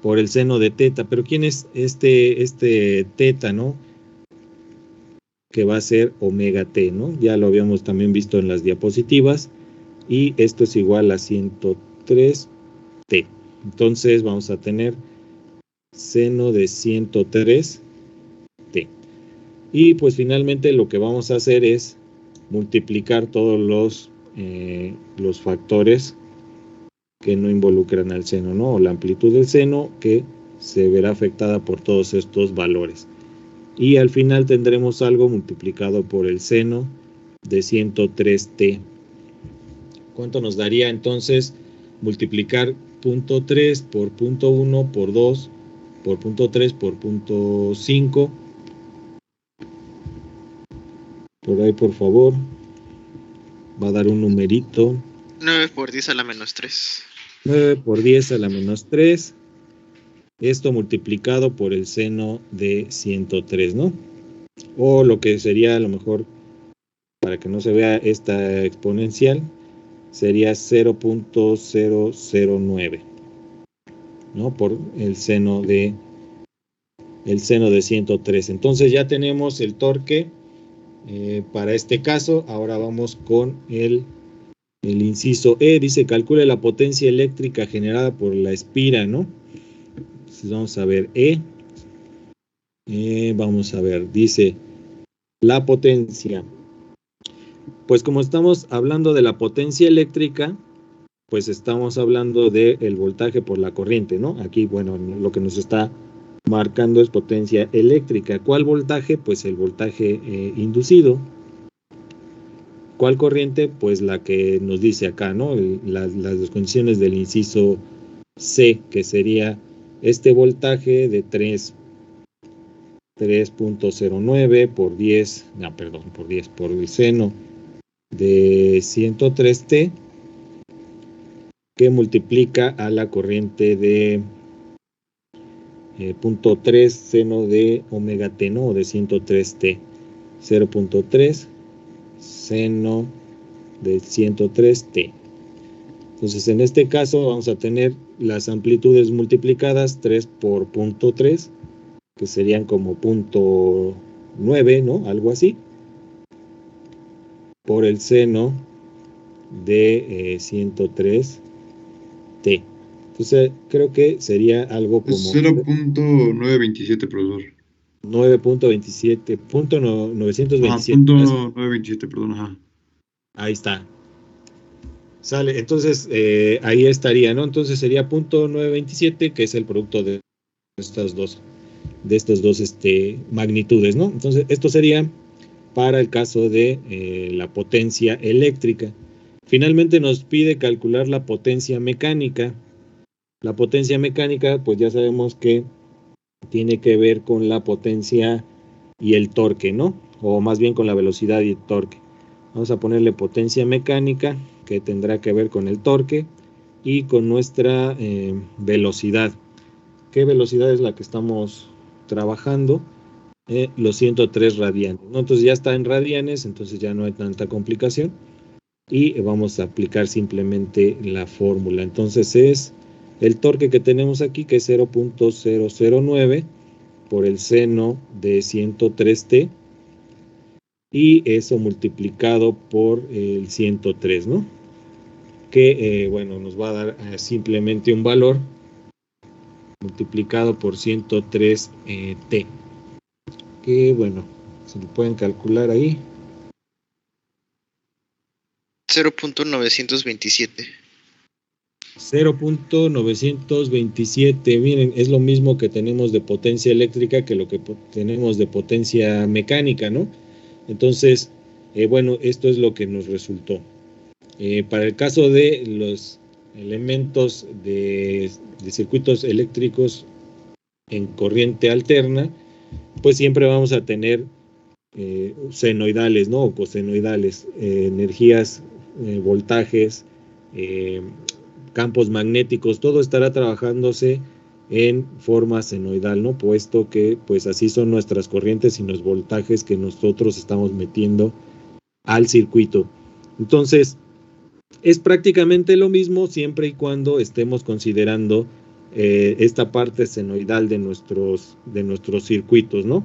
por el seno de teta. Pero ¿quién es este teta, no? Que va a ser omega t, ¿no? Ya lo habíamos también visto en las diapositivas, y esto es igual a 103t. Entonces vamos a tener seno de 103t. Y pues finalmente lo que vamos a hacer es multiplicar todos los factores que no involucran al seno, ¿no? O la amplitud del seno, que se verá afectada por todos estos valores. Y al final tendremos algo multiplicado por el seno de 103t. ¿Cuánto nos daría entonces multiplicar 0.3 por 0.1 por 2 por 0.3 por 0.5? Por ahí, por favor. Va a dar un numerito. 9 por 10 a la menos 3. 9 por 10 a la menos 3. Esto multiplicado por el seno de 103, ¿no? O lo que sería a lo mejor, para que no se vea esta exponencial, sería 0.009, ¿no? Por el seno de 103. Entonces ya tenemos el torque para este caso. Ahora vamos con el inciso E. Dice, calcule la potencia eléctrica generada por la espira, ¿no? Entonces vamos a ver E. Vamos a ver, dice la potencia. Pues como estamos hablando de la potencia eléctrica, pues estamos hablando del voltaje por la corriente, ¿no? Aquí, bueno, lo que nos está marcando es potencia eléctrica. ¿Cuál voltaje? Pues el voltaje inducido. ¿Cuál corriente? Pues la que nos dice acá, ¿no? Las dos condiciones del inciso C, que sería este voltaje de 3.09 por 10, por el seno de 103t, que multiplica a la corriente de 0.3 seno de omega t, ¿no? De 103t. 0.3 seno de 103t. Entonces, en este caso vamos a tener las amplitudes multiplicadas, 3 por 0.3, que serían como 0.9, ¿no? Algo así, por el seno de 103t. Entonces, creo que sería algo como 0.927, profesor. 9.27, punto 927. Punto 927, perdón, ajá. Ahí está. Sale, entonces ahí estaría, ¿no? Entonces sería 0.927, que es el producto de estas dos magnitudes, ¿no? Entonces esto sería para el caso de la potencia eléctrica. Finalmente nos pide calcular la potencia mecánica. La potencia mecánica, pues ya sabemos que tiene que ver con la potencia y el torque, ¿no? O más bien con la velocidad y el torque. Vamos a ponerle potencia mecánica, que tendrá que ver con el torque y con nuestra velocidad. ¿Qué velocidad es la que estamos trabajando? Los 103 radianes, ¿no? Entonces ya está en radianes, entonces ya no hay tanta complicación. Y vamos a aplicar simplemente la fórmula. Entonces es el torque que tenemos aquí, que es 0.009 por el seno de 103t, y eso multiplicado por el 103, ¿no? Que, bueno, nos va a dar simplemente un valor multiplicado por 103t. Que, bueno, se lo pueden calcular ahí. 0.927. 0.927, miren, es lo mismo que tenemos de potencia eléctrica que lo que tenemos de potencia mecánica, ¿no? Entonces, bueno, esto es lo que nos resultó. Para el caso de los elementos de circuitos eléctricos en corriente alterna, pues siempre vamos a tener senoidales, ¿no? O cosenoidales, energías, voltajes, campos magnéticos, todo estará trabajándose en forma senoidal, ¿no? Puesto que pues así son nuestras corrientes y los voltajes que nosotros estamos metiendo al circuito. Entonces, es prácticamente lo mismo siempre y cuando estemos considerando esta parte senoidal de nuestros circuitos, ¿no?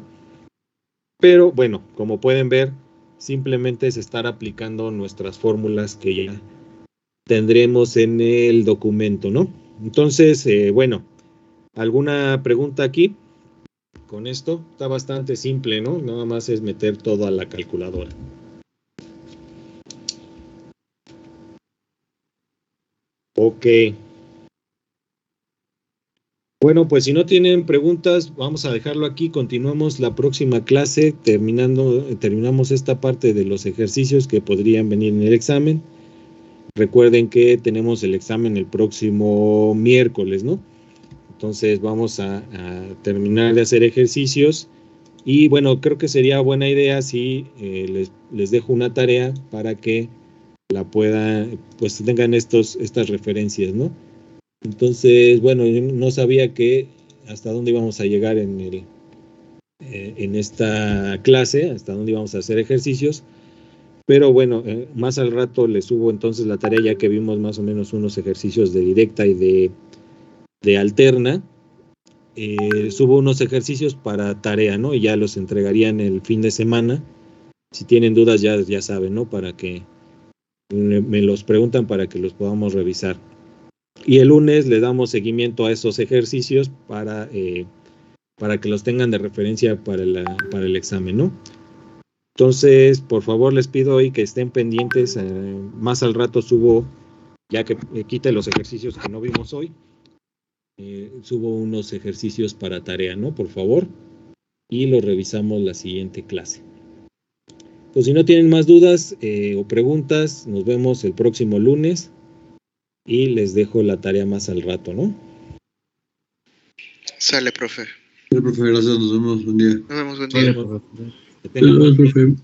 Pero bueno, como pueden ver, simplemente es estar aplicando nuestras fórmulas que ya tendremos en el documento, ¿no? Entonces, bueno, ¿alguna pregunta aquí? Con esto está bastante simple, ¿no? Nada más es meter todo a la calculadora. Ok. Bueno, pues si no tienen preguntas, vamos a dejarlo aquí. Continuamos la próxima clase, terminamos esta parte de los ejercicios que podrían venir en el examen. Recuerden que tenemos el examen el próximo miércoles, ¿no? Entonces vamos a terminar de hacer ejercicios. Y bueno, creo que sería buena idea si les dejo una tarea para que la puedan, pues tengan estas referencias, ¿no? Entonces, bueno, yo no sabía hasta dónde íbamos a llegar en esta clase, hasta dónde íbamos a hacer ejercicios, pero bueno, más al rato les subo entonces la tarea, ya que vimos más o menos unos ejercicios de directa y de alterna. Subo unos ejercicios para tarea, ¿no? Y ya los entregarían el fin de semana. Si tienen dudas ya saben, ¿no? Para que me los preguntan para que los podamos revisar. Y el lunes le damos seguimiento a esos ejercicios para que los tengan de referencia para el examen, ¿no? Entonces, por favor, les pido hoy que estén pendientes. Más al rato subo, ya que quite los ejercicios que no vimos hoy, subo unos ejercicios para tarea, ¿no? Por favor. Y los revisamos la siguiente clase. Pues si no tienen más dudas o preguntas, nos vemos el próximo lunes. Y les dejo la tarea más al rato, ¿no? Sale, profe. Profe, gracias, nos vemos, buen día. Nos vemos, buen Sale, día. profe. Que tengan Nos vemos, profe.